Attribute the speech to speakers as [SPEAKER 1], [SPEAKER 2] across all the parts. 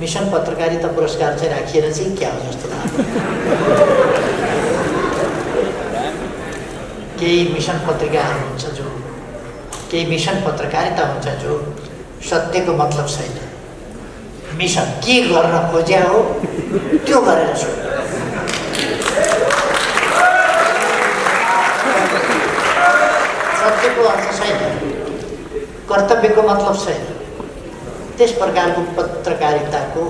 [SPEAKER 1] Mission पत्रकारिता पुरस्कार चाहिँ राखिएर चाहिँ क्या हो जस्तो लाग्छ। केही मिशन पत्रिकाहरू हुन्छ जो, केही मिशन पत्रकारिता हुन्छ जो सत्यको मतलब छैन, मिशन के गर्न खोज्या हो त्यो गरेर छोड्छ। सत्यको अर्थ छैन, कर्तव्यको मतलब छैन। त्यस प्रकारको पत्रकारिताको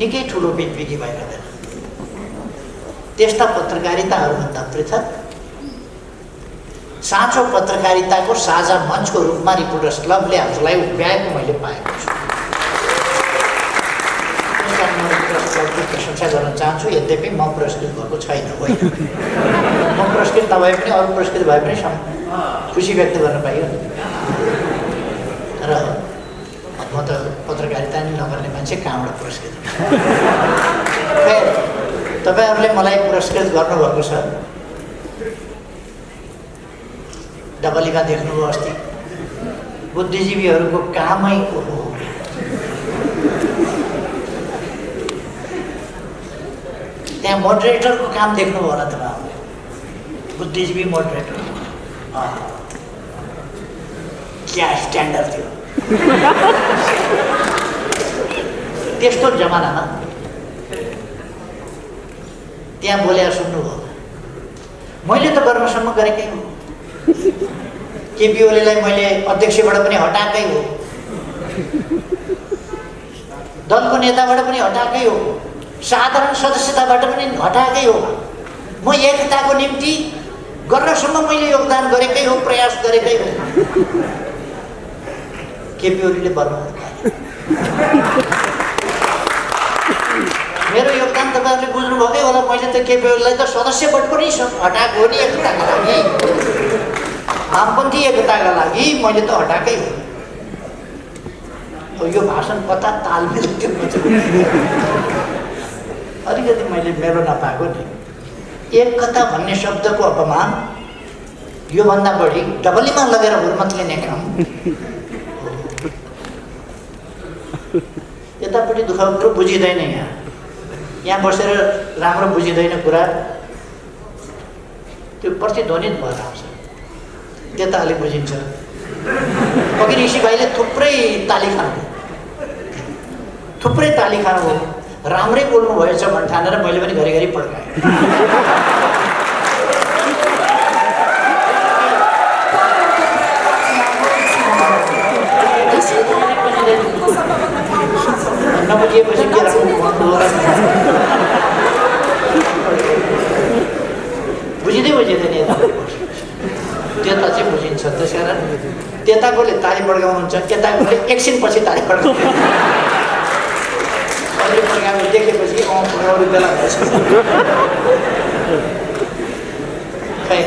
[SPEAKER 1] निकै ठुलो बिगबिगी भइरहँदैन। त्यस्ता पत्रकारिताहरूभन्दा पृथक साँचो पत्रकारिताको साझा मञ्चको रूपमा रिपोर्टर्स क्लबले आफूलाई उभ्याएको मैले पाएको छु। त्यसकारण म रिपोर्टर्स क्लबको प्रशंसा गर्न चाहन्छु। यद्यपि म पुरस्कृत भएको छैन, होइन, म पुरस्कृत नभए पनि अरू पुरस्कृत भए पनि खुसी व्यक्त गर्न पाइयो। र म त पत्रकारिता नै नगर्ने मान्छे, कहाँबाट पुरस्कृत? खैर, तपाईँहरूले मलाई पुरस्कृत गर्नुभएको छ। डबलीमा देख्नुभयो अस्ति बुद्धिजीवीहरूको कामै हो। त्यहाँ मोडरेटरको काम देख्नुभयो होला तपाईँहरूले, बुद्धिजीवी मोडरेटर। क्या स्ट्यान्डर्ड थियो त्यस्तो जमानामा। त्यहाँ बोले सुन्नुभयो, मैले त गर्नसम्म गरेकै हो। केपी ओलीलाई मैले अध्यक्षबाट पनि हटाएकै हो, दलको नेताबाट पनि हटाएकै हो, साधारण सदस्यताबाट पनि हटाएकै हो। म एकताको निम्ति गर्नसम्म मैले योगदान गरेकै हो, प्रयास गरेकै हो। केपी ओलीले बर्बाद गरे। मेरो योगदान तपाईँहरूले बुझ्नुभएकै होला। मैले त केपी ओलीलाई त सदस्यबाट पनि हटाएको हो नि, एकताका लागि, वामपन्थी एकताका लागि मैले त हटाएकै हो। यो भाषण कता तालमेल त्यो अलिकति मैले मेरो नपाएको नि। एकता भन्ने शब्दको अपमान योभन्दा बढी डबलीमा लगेर हुर्मत लिने काम। यतापट्टि दुःख कुरो बुझिँदैन, यहाँ बसेर राम्रो बुझिँदैन कुरा, त्यो प्रतिध्वनित भएर आउँछ। त्यता अलिक बुझिन्छ। अघि ऋषि भाइले थुप्रै ताली खानुभयो, थुप्रै ताली खानुभयो, राम्रै बोल्नु भएछ भन्ने ठानेर मैले पनि घरिघरि पड्काएँ। नबुझिएपछि के राख्नु बुझिँदै बुझिँदैन यता, त्यता चाहिँ बुझिन्छ। त्यस कारण त्यताकोले ताली पड्काउनुहुन्छ, यताकोले एकछिनपछि ताली पड्काउनु। अहिले पड्काएको देखेपछि अरू बेला भएछ। खै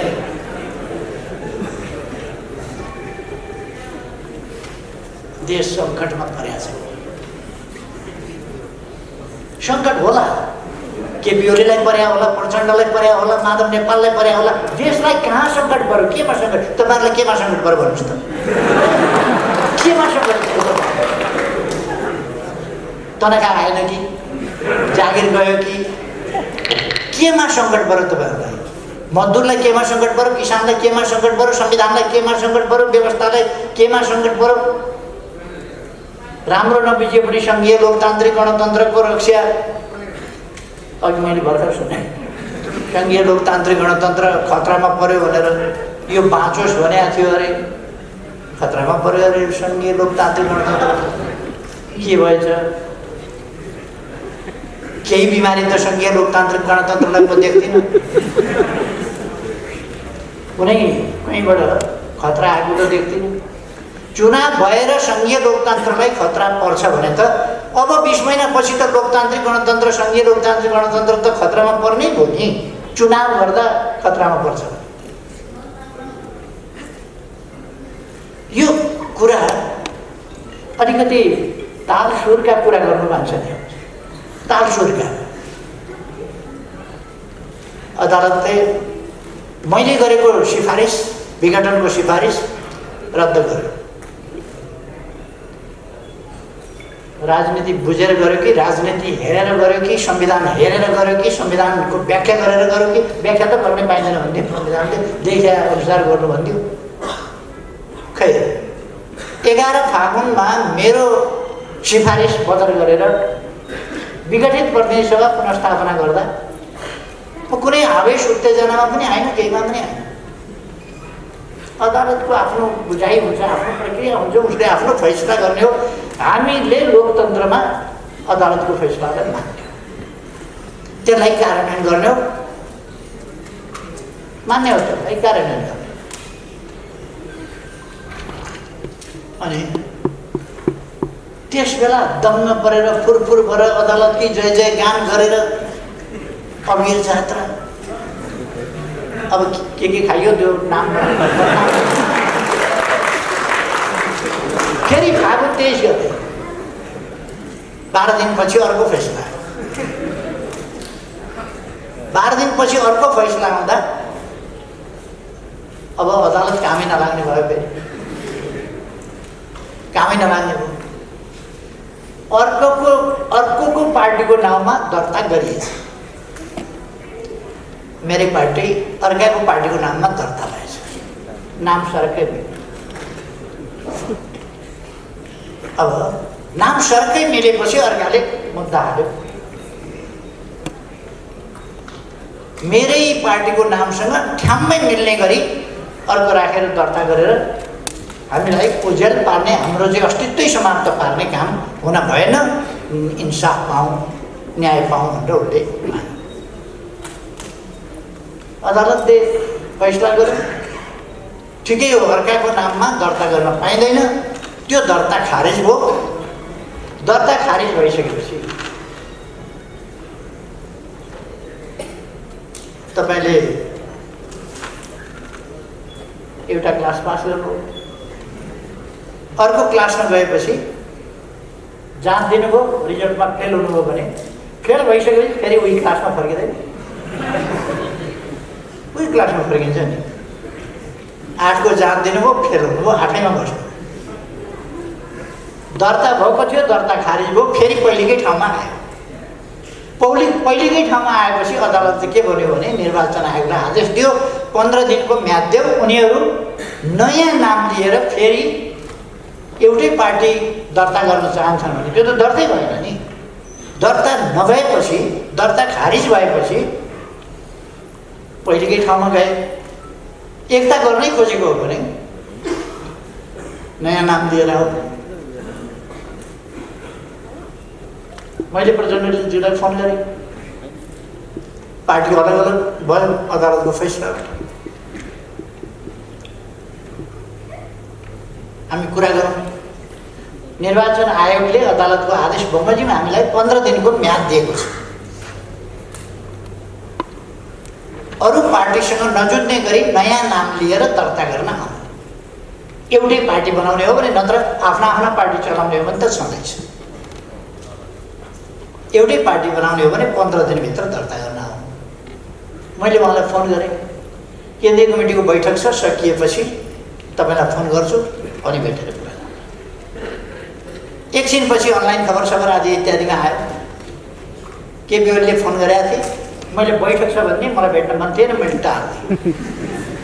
[SPEAKER 1] देश सङ्कटमा परेको छ। सङ्कट होला, केपी ओलीलाई पर्या होला, प्रचण्डलाई पर्या होला, माधव नेपाललाई पर्या होला। देशलाई कहाँ सङ्कट पर्यो, केमा सङ्कट? तपाईँहरूलाई केमा सङ्कट पर्यो भन्नुहोस् त? केमा सङ्कट? तनखा आएन कि, जागिर गयो कि, केमा सङ्कट पर्यो तपाईँहरूलाई? मजदुरलाई केमा सङ्कट पर्यो, किसानलाई केमा सङ्कट पर्यो, संविधानलाई केमा सङ्कट पर्यो, व्यवस्थालाई केमा सङ्कट पर्यो? राम्रो नबुझिए पनि सङ्घीय लोकतान्त्रिक गणतन्त्रको रक्षा, अघि मैले भर्खर सुने, सङ्घीय लोकतान्त्रिक गणतन्त्र खतरामा पर्यो भनेर यो बाँचोस् भनेको थियो अरे, खतरामा पर्यो अरे सङ्घीय लोकतान्त्रिक गणतन्त्र। के भएछ? केही बिमारी त सङ्घीय लोकतान्त्रिक गणतन्त्रलाई म देख्दिनँ। कुनै कहीँबाट खतरा आएको त देख्दिनँ। चुनाव भएर सङ्घीय लोकतन्त्रलाई खतरा पर्छ भने त अब 20 महिनापछि त लोकतान्त्रिक गणतन्त्र, सङ्घीय लोकतान्त्रिक गणतन्त्र त खतरामा पर्नै हो नि। चुनाव गर्दा खतरामा पर्छ। यो कुरा अलिकति ताल सुरका कुरा गर्नु मान्छ नि, ताल सुरका। अदालतले मैले गरेको सिफारिस, विघटनको सिफारिस रद्द गर्यो। राजनीति बुझेर गर्यो कि राजनीति हेरेर गर्यो कि संविधान हेरेर गर्यो कि संविधानको व्याख्या गरेर गर्यो कि व्याख्या त गर्ने पाइँदैन भन्थ्यो संविधानले देखे अनुसार गर्नु भन्थ्यो। खै 11 फागुनमा मेरो सिफारिस बदर गरेर विघटित प्रतिनिधि सभा पुनर्स्थापना गर्दा कुनै आवेश उत्तेजनामा पनि आएन, केहीमा पनि आएन। अदालतको आफ्नो बुझाइ हुन्छ, आफ्नो प्रक्रिया हुन्छ, उसले आफ्नो फैसला गर्ने हो। हामीले लोकतन्त्रमा अदालतको फैसलालाई मान्यौँ, त्यसलाई कार्यान्वयन गर्ने हो, मान्य हो, त्यसलाई कार्यान्वयन गर्ने। अनि त्यस बेला दङ्ग परेर फुरफुर भएर अदालतकी जय जय गान गरेर अबीर जात्रा, अब के खाइयो त्यो नाम फेरि फागुन 23 गते 12 दिनपछि अर्को फैसला, 12 दिनपछि अर्को फैसला आउँदा अब अदालत कामै नलाग्ने भयो, फेरि कामै नलाग्ने भयो। अर्को पार्टीको नाउँमा दर्ता गरिएछ, मेरै पार्टी अर्काको पार्टीको नाममा दर्ता भएछ, नाम सरकै मिल्यो। अब नाम सरकै मिलेपछि अर्काले मुद्दा हाल्यो, मेरै पार्टीको नामसँग ठ्याम्मै मिल्ने गरी अर्को राखेर दर्ता गरेर हामीलाई ओझेल पार्ने, हाम्रो चाहिँ अस्तित्वै समाप्त पार्ने काम हुन भएन, इन्साफ पाऊँ, न्याय पाऊँ भनेर उसले मान्यो। अदालतले फैसला गर्यो, ठिकै हो, अर्काको नाममा दर्ता गर्न पाइँदैन, त्यो दर्ता खारेज भयो। दर्ता खारेज भइसकेपछि तपाईँले एउटा क्लास पास गर्नु, अर्को क्लासमा गएपछि जाँच दिनुभयो, रिजल्टमा फेल हुनुभयो भने फेल भइसकेपछि फेरि उही क्लासमा फर्किँदैन, उही क्लासमा फर्किन्छ नि। 8 को जाँच दिनुभयो, फेल हुनुभयो, 8मा बस्नु। दर्ता भएको थियो, दर्ता खारिज भयो, फेरि पहिलेकै ठाउँमा आयो। पहिलेकै ठाउँमा आएपछि अदालतले के भन्यो भने निर्वाचन आयोगलाई आदेश दियो, 15 दिनको म्याद दियो, उनीहरू नयाँ नाम लिएर फेरि एउटै पार्टी दर्ता गर्न चाहन्छन् भने त्यो त दर्तै भएन नि। दर्ता नभएपछि, दर्ता खारिज भएपछि पहिलेकै ठाउँमा गए। एकता गर्नै खोजेको हो भने नयाँ नाम लिएर आऊ। मैले प्रचण्डजीलाई फोन गरेँ, पार्टी अलग अलग भयो, अदालतको फैसला हामी कुरा गरौँ। निर्वाचन आयोगले अदालतको आदेश बमोजिम हामीलाई 15 दिनको म्याद दिएको छ। अरू पार्टीसँग नजुट्ने गरी नयाँ नाम लिएर दर्ता गर्न आउने, एउटै पार्टी बनाउने हो भने, नत्र आफ्ना आफ्ना पार्टी चलाउने हो भने त छँदैछ। एउटै पार्टी बनाउने हो भने 15 दिनभित्र दर्ता गर्न आउनु। मैले उहाँलाई फोन गरेँ, केन्द्रीय कमिटीको बैठक छ, सकिएपछि तपाईँलाई फोन गर्छु, अनि भेटेर कुरा। एकछिनपछि अनलाइन खबर सबर आदि इत्यादिमा आयो, केपी ओलीले फोन गरेका थिए, मैले बैठक छ भने मलाई भेट्न मन थिएन, मैले टार्दिएँ,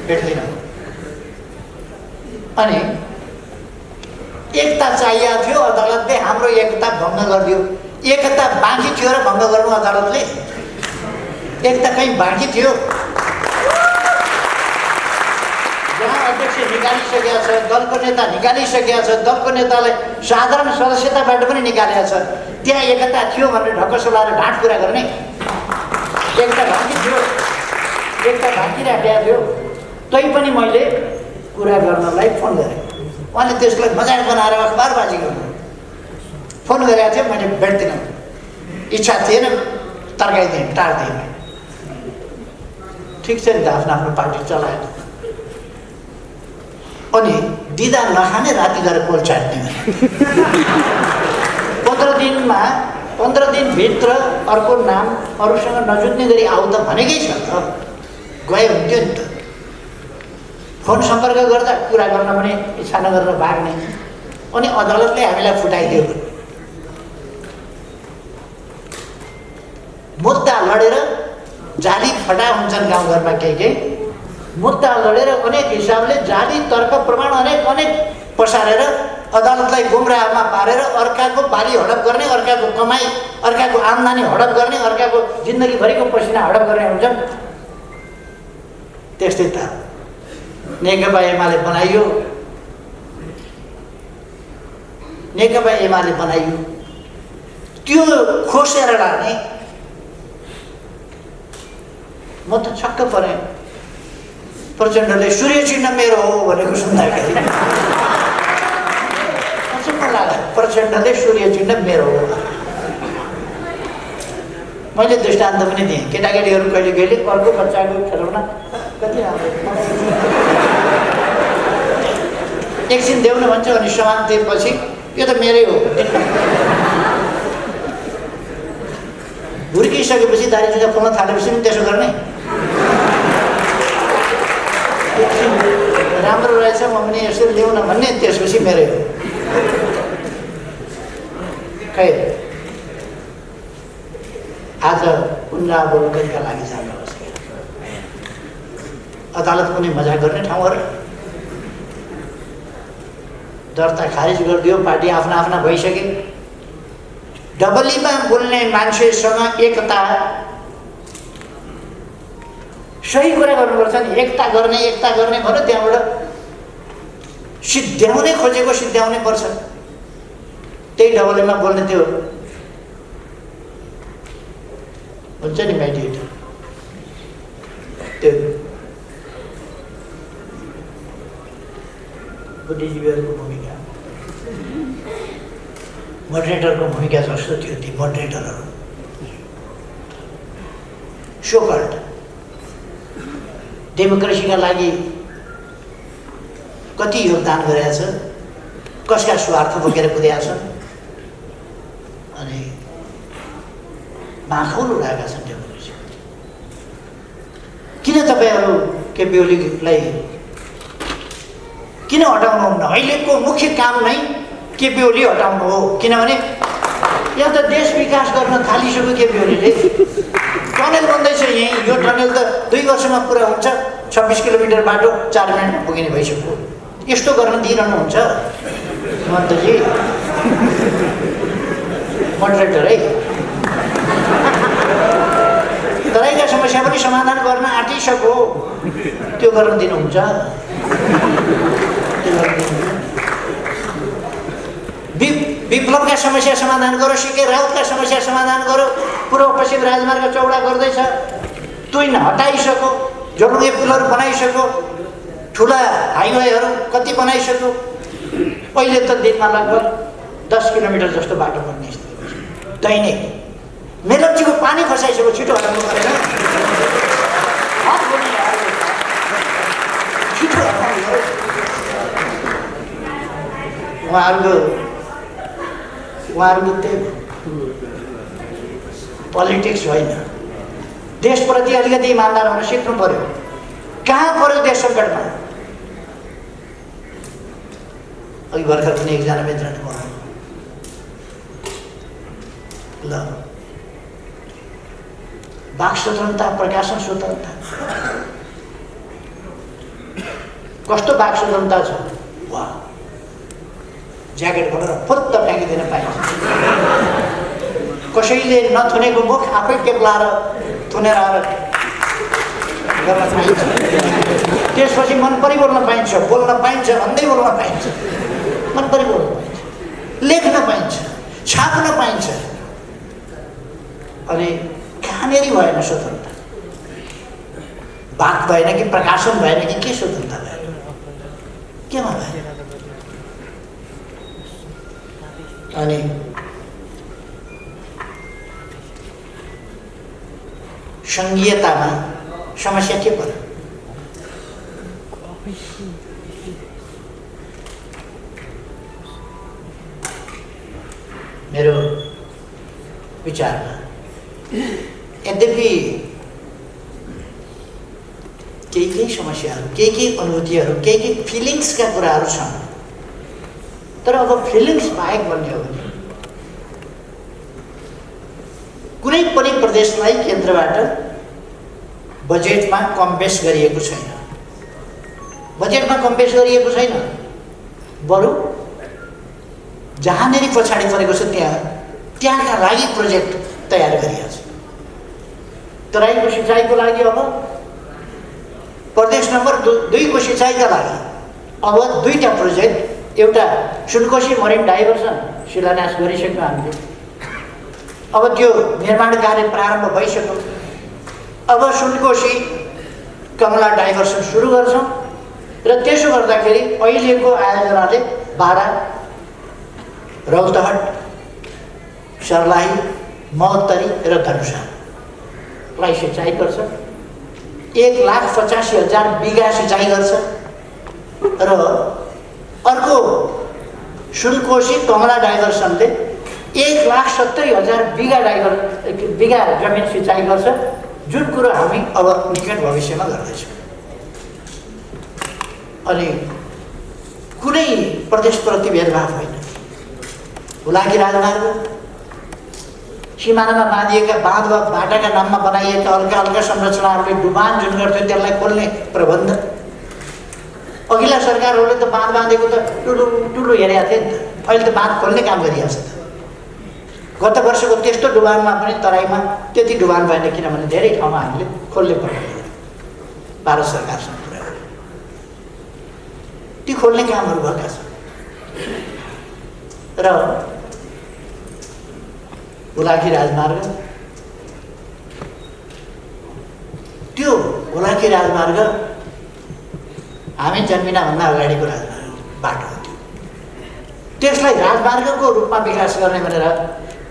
[SPEAKER 1] भेट्दिनँ। अनि एकता चाहिएको थियो, अदालतले हाम्रो एकता भङ्ग गरिदियो। एकता बाँकी थियो र भङ्ग गर्नु अदालतले? एकता कहीँ बाँकी थियो? जहाँ अध्यक्ष निकालिसकेका छ, दलको नेता निकालिसकेका छ, दलको नेतालाई साधारण सदस्यताबाट पनि निकालेका छ, त्यहाँ एकता थियो भनेर ढक्क लाएर ढाँट कुरा गर्ने? एकता बाँकी थियो, एकता बाँकी राखेका थियो। तैपनि मैले कुरा गर्नलाई फोन गरेँ, उहाँले त्यसलाई मजाक बनाएर अखबारबाजी गर्नु फोन गरेका थिएँ। मैले भेट्दिनँ, इच्छा थिएन, तर्काइदिएँ, टार्दिएँ। ठिक छ नि त, आफ्नो आफ्नो पार्टी चलायो। अनि दिदा नखाने राति गएर पोल चाट्ने। 15 दिनभित्र अर्को नाम अरूसँग नजुट्ने गरी आऊ त भनेकै छ त, गए हुन्थ्यो नि त। फोन सम्पर्क गर्दा कुरा गर्न पनि इच्छा नगरेर भाग्ने, अनि अदालतले हामीलाई फुटाइदियो। फटा हुन्छन् गाउँघरमा केही मुद्दा लडेर अनेक हिसाबले जाली तर्क प्रमाण अनेक पसारेर अदालतलाई गुमराहमा पारेर अर्काको बाली हडप गर्ने, अर्काको कमाई, अर्काको आम्दानी हडप गर्ने, अर्काको जिन्दगीभरिको पसिना हडप गर्ने हुन्छन्। त्यस्तै त नेकपा एमाले बनाइयो, नेकपा एमाले बनाइयो, त्यो खोसेर लाने। म त छक्क परेँ प्रचण्डले सूर्य चिन्ह मेरो हो भनेको सुन्दाखेरि। अचम्म लाग्यो, प्रचण्डले सूर्य चिन्ह मेरो हो। मैले दृष्टान्त पनि दिएँ, केटाकेटीहरू कहिले कहिले अर्को बच्चाको खेलौना कति राम्रो एकछिन देऊ न भन्छ, अनि सामान दिएपछि यो त मेरै हो हुर्किसकेपछि दारी जुत्ता खोल्न थालेपछि पनि त्यसो गर्ने। एकछिन राम्रो रहेछ म पनि यसरी ल्याउन भन्ने, त्यसपछि मेरै हो। खै आज पुनरावलोकनका लागि जानुहोस्। अदालत पनि मजाक गर्ने ठाउँहरू, दर्ता खारिज गरिदियो, पार्टी आफ्ना आफ्ना भइसके। डबलीमा बोल्ने मान्छेसँग एकता, सही कुरा गर्नुपर्छ नि। एकता गर्ने भन्यो, त्यहाँबाट सिद्ध्याउनै खोजेको सिद्ध्याउनै पर्छ। त्यही डबलीमा बोल्ने त्यो हुन्छ नि मेडिएटर, त्यो बुद्धिजीवीहरूको भूमिका, मोडरेटरको भूमिका जस्तो थियो। ती मोडरेटरहरू सोकल्ड डेमोक्रेसीका लागि कति योगदान गरेका छ, कसका स्वार्थ बोकेर कुदेका छन्, अनि माखौल उडाएका छन् डेमोक्रेसी। किन तपाईँहरू केपी ओलीलाई किन हटाउनुहुन्न? अहिलेको मुख्य काम नै केपी ओली हटाउनु हो। किनभने यहाँ त देश विकास गर्न थालिसक्यो केपी ओलीले। टनल बन्दैछ यहीँ, यो टनल त 2 वर्षमा पुरा हुन्छ। 26 किलोमिटर बाटो 4 मिनटमा पुगिने भइसक्यो। यस्तो गर्न दिइरहनुहुन्छ मन्त्रीजी, मोडरेटर है। तराईका समस्या पनि समाधान गर्न आँटिसक्यो, त्यो गर्न दिनुहुन्छ? विप्लवका समस्या समाधान गरो, सिके राउतका समस्या समाधान गरो। पूर्व पश्चिम राजमार्ग चौडा गर्दैछ, तुइन हटाइसक्यो, जोडुङ्गे पुलहरू बनाइसक्यो, ठुला हाइवेहरू कति बनाइसक्यो। अहिले त दिनमा लगभग 10 किलोमिटर जस्तो बाटो बन्ने स्थिति छ। दैनिक मेलम्चीको पानी खसाइसक्यो, छिटो हटाउनु परेन, छिटो हटाउनु पऱ्यो। उहाँहरूको त्यही पोलिटिक्स होइन। देशप्रति अलिकति इमान्दार हुन सिक्नु पर्यो। कहाँ पर्यो देश सङ्कटमा? अघि भर्खर पनि एकजना मित्रले भन्नु, ल वाक स्वतन्त्रता, प्रकाशन स्वतन्त्रता, कस्तो वाक स्वतन्त्रता छ? वा, ज्याकेट खोलेर फुत्त फ्याँकिदिन पाइन्छ। कसैले नथुनेको मुख आफै टेप्लाएर थुनेर आएर गर्न पाइन्छ। त्यसपछि मन परि बोल्न पाइन्छ, बोल्न पाइन्छ, भन्दै बोल्न पाइन्छ, मन परि बोल्न पाइन्छ, लेख्न पाइन्छ, छाप्न पाइन्छ। अनि कहाँनेरि भएन स्वतन्त्रता? वाक भएन कि प्रकाशन भएन कि के स्वतन्त्रता भएन? केमा भएन? अनि सङ्घीयतामा समस्या के पर्यो? मेरो विचारमा यद्यपि केही समस्याहरू, केही अनुभूतिहरू, केही फिलिङ्सका कुराहरू छन्। तर अब फिलिङ्स बाहेक भन्ने हो भने कुनै पनि प्रदेशलाई केन्द्रबाट बजेटमा कम बेस गरिएको छैन। बजेटमा कम बेस गरिएको छैन, बरु जहाँनेरि पछाडि परेको छ त्यहाँका लागि प्रोजेक्ट तयार गरिएको छ। तराईको सिँचाइको लागि अब प्रदेश नम्बर 2 को सिँचाइका लागि अब 2टा प्रोजेक्ट, एउटा सुनकोशी मरिन डाइभर्सन शिलान्यास गरिसक्यौँ हामीले। अब त्यो निर्माण कार्य प्रारम्भ भइसक्यो। अब सुनकोशी कमला डाइभर्सन सुरु गर्छौँ र त्यसो गर्दाखेरि अहिलेको आयोजनाले बारा, रौतहट, सर्लाही, महोत्तरी र धनुषालाई सिँचाइ गर्छ। 1,85,000 बिघा सिँचाइ गर्छ र अर्को सुनकोशी कमला डाइभर्सनले 1,70,000 बिघा जमिन सिँचाइ गर्छ, जुन कुरो हामी अब निकट भविष्यमा गर्दैछौँ। अनि कुनै प्रदेशप्रति भेदभाव होइन। हुलाकी राजमार्ग, सिमानामा बाँधिएका बाँध वा बाटाका नाममा बनाइएका हल्का हल्का संरचनाहरूले डुबान जुन गर्थ्यो त्यसलाई खोल्ने प्रबन्ध। अघिल्ला सरकारहरूले त बाँध बाँधेको त ठुलो हेरेका थिए नि त, अहिले त बाँध खोल्ने काम गरिरहेको छ। गत वर्षको त्यस्तो डुबानमा पनि तराईमा त्यति डुबान भएन, किनभने धेरै ठाउँमा हामीले खोल्ने प्रबन्ध गर्यौँ भारत सरकारसँग कुरा गर्यौँ। ती खोल्ने कामहरू भएका छन्। र हुलाकी राजमार्ग, त्यो हुलाकी राजमार्ग हामी जन्मिनभन्दा अगाडिको राजमार्ग बाटो हो। त्यसलाई राजमार्गको रूपमा विकास गर्ने भनेर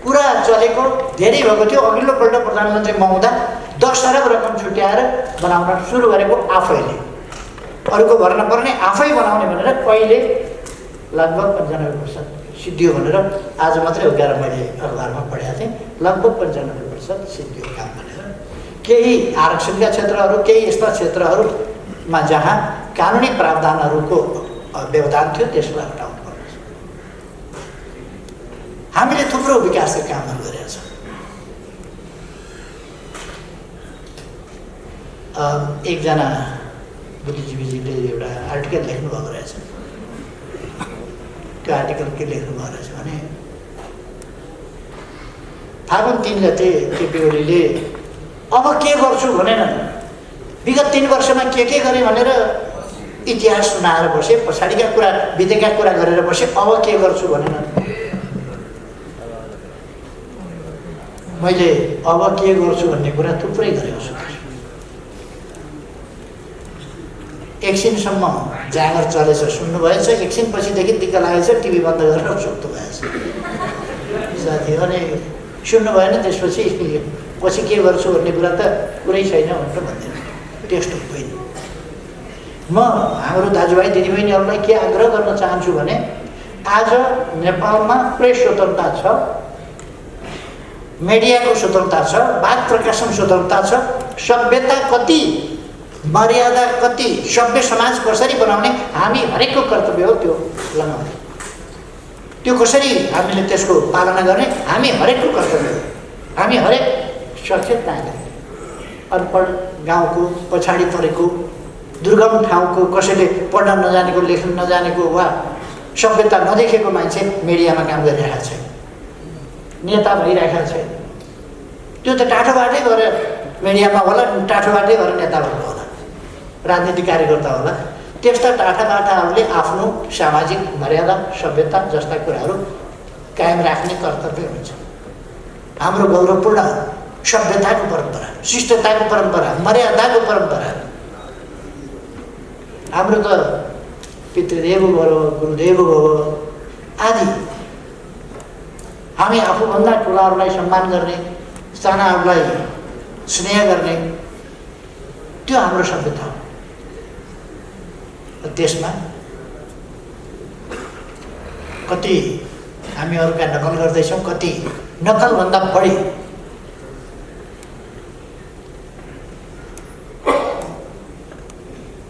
[SPEAKER 1] कुरा चलेको धेरै भएको थियो। अघिल्लोपल्ट प्रधानमन्त्री महोदय 10 अरब रकम छुट्याएर बनाउन सुरु गरेको आफैले, अरूको भर नपर्ने आफै बनाउने भनेर कहिले लगभग 95% सिद्धियो भनेर आज मात्रै उकाएर मैले अखबारमा पढेको थिएँ। लगभग 95% सिद्धियो काम भनेर। केही आरक्षणका क्षेत्रहरू, केही यस्ता क्षेत्रहरूमा जहाँ कानुनी प्रावधानहरूको व्यवधान थियो त्यसलाई हटाउनु पर्छ। हामीले थुप्रो विकासका कामहरू गरेका छौँ। एकजना बुद्धिजीवीजीले एउटा आर्टिकल लेख्नु भएको रहेछ। त्यो आर्टिकल के लेख्नु भएको रहेछ भने फागुन 3 गते केपी ओलीले अब के गर्छु भनेन, विगत 3 वर्षमा के गरेँ भनेर इतिहास सुनाएर बसे, पछाडिका कुरा बितेका कुरा गरेर बसे, अब के गर्छु भनेन। मैले अब के गर्छु भन्ने कुरा थुप्रै गरेको छु। एकछिनसम्म जाँगर चलेछ, सुन्नुभएछ, एकछिनपछिदेखि दिक्क लागेछ, टिभी बन्द गरेर सुत्नु भएछ साथी। अनि सुन्नु भएन, त्यसपछि पछि के गर्छु भन्ने कुरा त कुरै छैन भनेर भन्दैन। त्यस्तो होइन। म हाम्रो दाजुभाइ दिदीबहिनीहरूलाई के आग्रह गर्न चाहन्छु भने आज नेपालमा प्रेस स्वतन्त्रता छ, मिडियाको स्वतन्त्रता छ, वाद प्रकाशन स्वतन्त्रता छ, सभ्यता कति, मर्यादा कति, सभ्य समाज कसरी बनाउने हामी हरेकको कर्तव्य हो त्यो लगाउने। त्यो कसरी हामीले त्यसको पालना गर्ने हामी हरेकको कर्तव्य हो। हामी हरेक सचेत नागरिक, अनपढ गाउँको, पछाडि परेको, दुर्गम ठाउँको, कसैले पढ्न नजानेको, लेख्न नजानेको वा सभ्यता नदेखेको मान्छे मिडियामा काम गरिरहेको छैन, नेता भइरहेको छैन। त्यो त टाठोबाटै गएर मिडियामा होला, टाठोबाटै गएर नेता भएको होला, राजनीतिक कार्यकर्ता होला। त्यस्ता टाठाबाटाहरूले आफ्नो सामाजिक मर्यादा, सभ्यता जस्ता कुराहरू कायम राख्ने कर्तव्य हुन्छ। हाम्रो गौरवपूर्ण सभ्यताको परम्परा, शिष्टताको परम्परा, मर्यादाको परम्परा, हाम्रो त पितृदेव भव, गुरुदेव भव आदि। हामी आफूभन्दा ठुलाहरूलाई सम्मान गर्ने, सानाहरूलाई स्नेह गर्ने, त्यो हाम्रो सभ्यता हो। त्यसमा कति हामी अरूका नकल गर्दैछौँ, कति नकलभन्दा बढी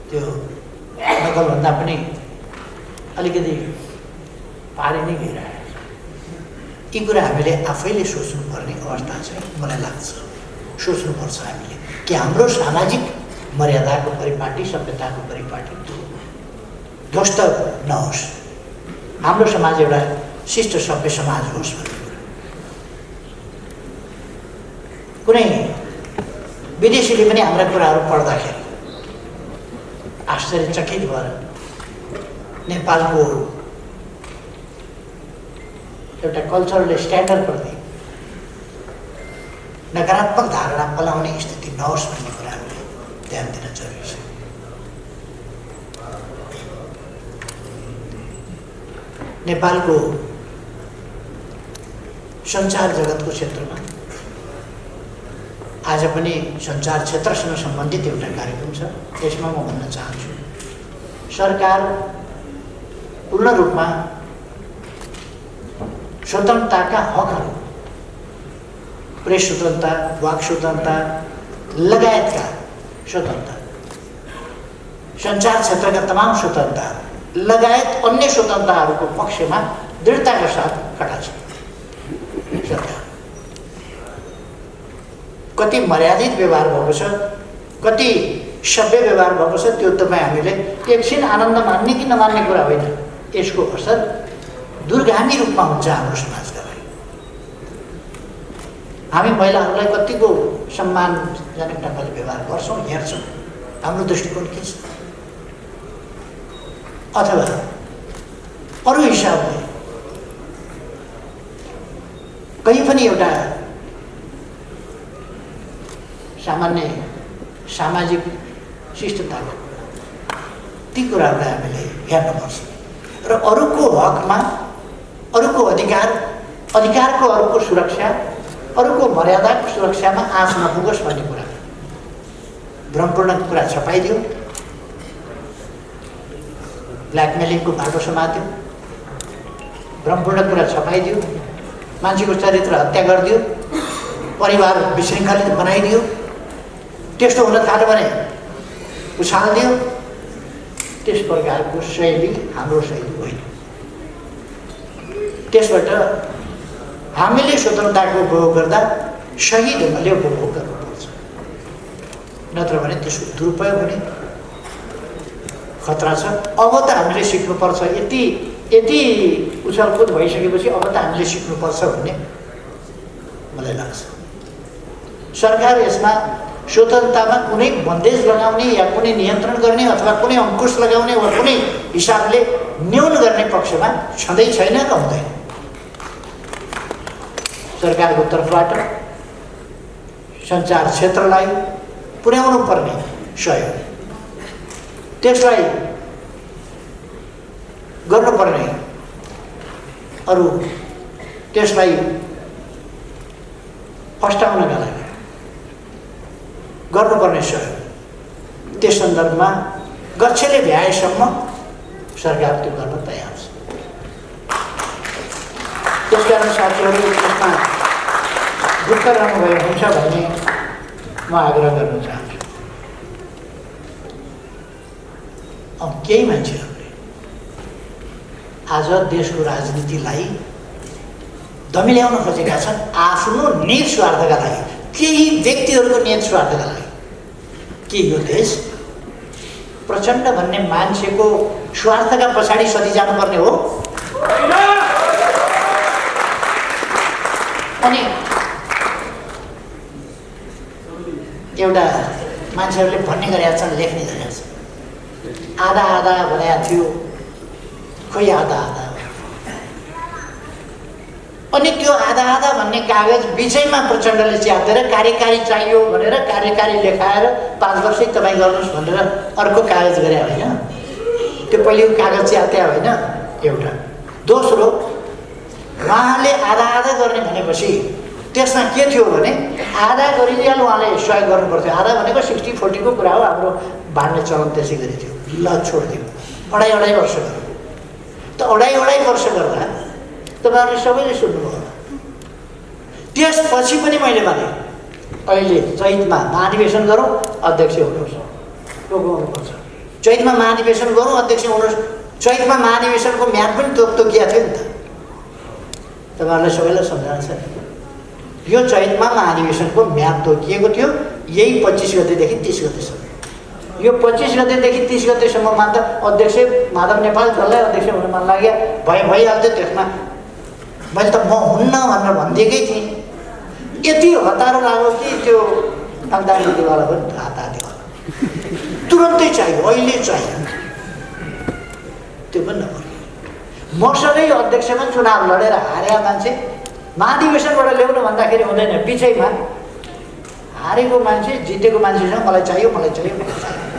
[SPEAKER 1] त्यो नकलभन्दा पनि अलिकति पारी नै गइरहेको छ। यी कुरा हामीले आफैले सोच्नुपर्ने अवस्था छ मलाई लाग्छ। सोच्नुपर्छ हामीले कि हाम्रो सामाजिक मर्यादाको परिपाटी, सभ्यताको परिपाटी ध्वस्त नहोस्, हाम्रो समाज एउटा शिष्ट सभ्य समाज होस् भन्ने कुरा। कुनै विदेशीले पनि हाम्रा कुराहरू पढ्दाखेरि आश्चर्यचकित भएर नेपालको एउटा कल्चरल स्ट्यान्डर्डप्रति नकारात्मक धारणा फैलाउने स्थिति नहोस् भन्ने कुरा हामीले ध्यान दिन जरुरी छ। नेपालको सञ्चार जगतको क्षेत्रमा आज पनि सञ्चार क्षेत्रसँग सम्बन्धित एउटा कार्यक्रम छ। यसमा म भन्न चाहन्छु, सरकार पूर्ण रूपमा स्वतन्त्रताका हकहरू, प्रेस स्वतन्त्रता, वाक स्वतन्त्रता लगायतका स्वतन्त्रता, सञ्चार क्षेत्रका तमाम स्वतन्त्रता लगायत अन्य स्वतन्त्रताहरूको पक्षमा दृढताका साथ खडा छ। सरकार कति मर्यादित व्यवहार भएको छ, कति सभ्य व्यवहार भएको छ, त्यो तपाईँ हामीले एकछिन आनन्द मान्ने कि नमान्ने कुरा होइन। यसको असर दूरगामी रूपमा हुन्छ हाम्रो समाजका लागि। हामी महिलाहरूलाई कतिको सम्मानजनक ढङ्गले व्यवहार गर्छौँ, हेर्छौँ, हाम्रो दृष्टिकोण के छ? अथवा अरू हिसाबले कहीँ पनि एउटा सामान्य सामाजिक शिष्टताको ती कुराहरूलाई हामीले हेर्नुपर्छ र अरूको हकमा, अरूको अधिकारको अरूको सुरक्षा, अरूको मर्यादाको सुरक्षामा आँच नपुगोस् भन्ने कुरा, भ्रमपूर्ण कुरा छपाइदियो, ब्ल्याकमेलिङको बाटो समात्यो, भ्रमपूर्ण कुरा छपाइदियो, मान्छेको चरित्र हत्या गरिदियो, परिवार विशृङ्खलित बनाइदियो, त्यस्तो हुन थाल्यो भने उछालिदियो। त्यस प्रकारको शैली हाम्रो शैली होइन। त्यसबाट हामीले स्वतन्त्रताको उपयोग गर्दा सही ढङ्गले उपभोग गर्नुपर्छ, नत्र भने त्यसको दुरुपयोग हुने खतरा छ। अब त हामीले सिक्नुपर्छ, यति उछलकुद भइसकेपछि अब त हामीले सिक्नुपर्छ भन्ने मलाई लाग्छ। सरकार यसमा स्वतन्त्रतामा कुनै बन्देज लगाउने या कुनै नियन्त्रण गर्ने अथवा कुनै अङ्कुश लगाउने वा कुनै हिसाबले न्यून गर्ने पक्षमा छँदै छैन, हुँदैन। सरकारको तर्फबाट सञ्चार क्षेत्रलाई पुर्याउनु पर्ने सहयोग, त्यसलाई गर्नुपर्ने अरू, त्यसलाई फस्टाउनका लागि गर्नुपर्ने सहयोग, त्यस सन्दर्भमा गच्छेले भ्याएसम्म सरकार त्यो गर्न तयार छ। त्यसकारण साथीहरू यसमा दुःख रहनुभयो हुन्छ भन्ने म आग्रह गर्न चाहन्छु। अब केही मान्छेहरूले आज देशको राजनीतिलाई दमिल्याउन खोजेका छन् आफ्नो निज स्वार्थका लागि, केही व्यक्तिहरूको निज स्वार्थका लागि। के यो देश प्रचण्ड भन्ने मान्छेको स्वार्थका पछाडि सधैँ जानुपर्ने हो? अनि एउटा मान्छेहरूले भन्ने गरेका छन्, लेख्ने गरेका छन्, आधा आधा भनेको थियो, खोइ आधा आधा। अनि त्यो आधा आधा भन्ने कागज बिचैमा प्रचण्डले च्यातेर कार्यकारी चाहियो भनेर कार्यकारी लेखाएर 5 वर्षै तपाईँ गर्नुहोस् भनेर अर्को कागज गरे होइन। त्यो पहिलेको कागज च्यात्या होइन एउटा। दोस्रो, उहाँले आधा आधा गर्ने भनेपछि त्यसमा के थियो भने आधा गरिदिहाल उहाँले सहयोग गर्नुपर्थ्यो। आधा भनेको 60-40 को कुरा हो, हाम्रो बाँड्ने चलन त्यसै गरी थियो। ल छोडिदियो, अढाई वर्ष गर्यो। त अढाई वर्ष गर्दा तपाईँहरूले सबैले सुन्नुभयो होला। त्यसपछि पनि मैले भने अहिले चैतमा महाधिवेशन गरौँ, अध्यक्ष हुनुहोस्, को हुनुपर्छ। चैतमा महाधिवेशन गरौँ, अध्यक्ष हुनुहोस्। चैतमा महाधिवेशनको म्याद पनि तोकिया थियो नि त। तपाईँहरूलाई सबैलाई सम्झना छ। यो चैतमा महाधिवेशनको म्याद तोकिएको थियो, यही 25 गतेदेखि 30 गतेसम्म। यो 25 गतेदेखि 30 गतेसम्ममा त अध्यक्ष माधव नेपाल जसलाई अध्यक्ष हुन मन लाग्यो भइहाल्थ्यो। त्यसमा मैले त म हुन्न भनेर भनिदिएकै थिएँ। यति हतारो लाग्यो कि त्यो अङ्गानीतिवाला पनि हाताहातीवाला तुरन्तै चाहियो, अहिले चाहियो, त्यो पनि नपर्ने। मसँगै अध्यक्षमा चुनाव लडेर हारेका मान्छे महाधिवेशनबाट ल्याउनु भन्दाखेरि हुँदैन। पिछैमा हारेको मान्छे जितेको मान्छेसँग मलाई चाहियो, मलाई चाहियो, मलाई चाहियो।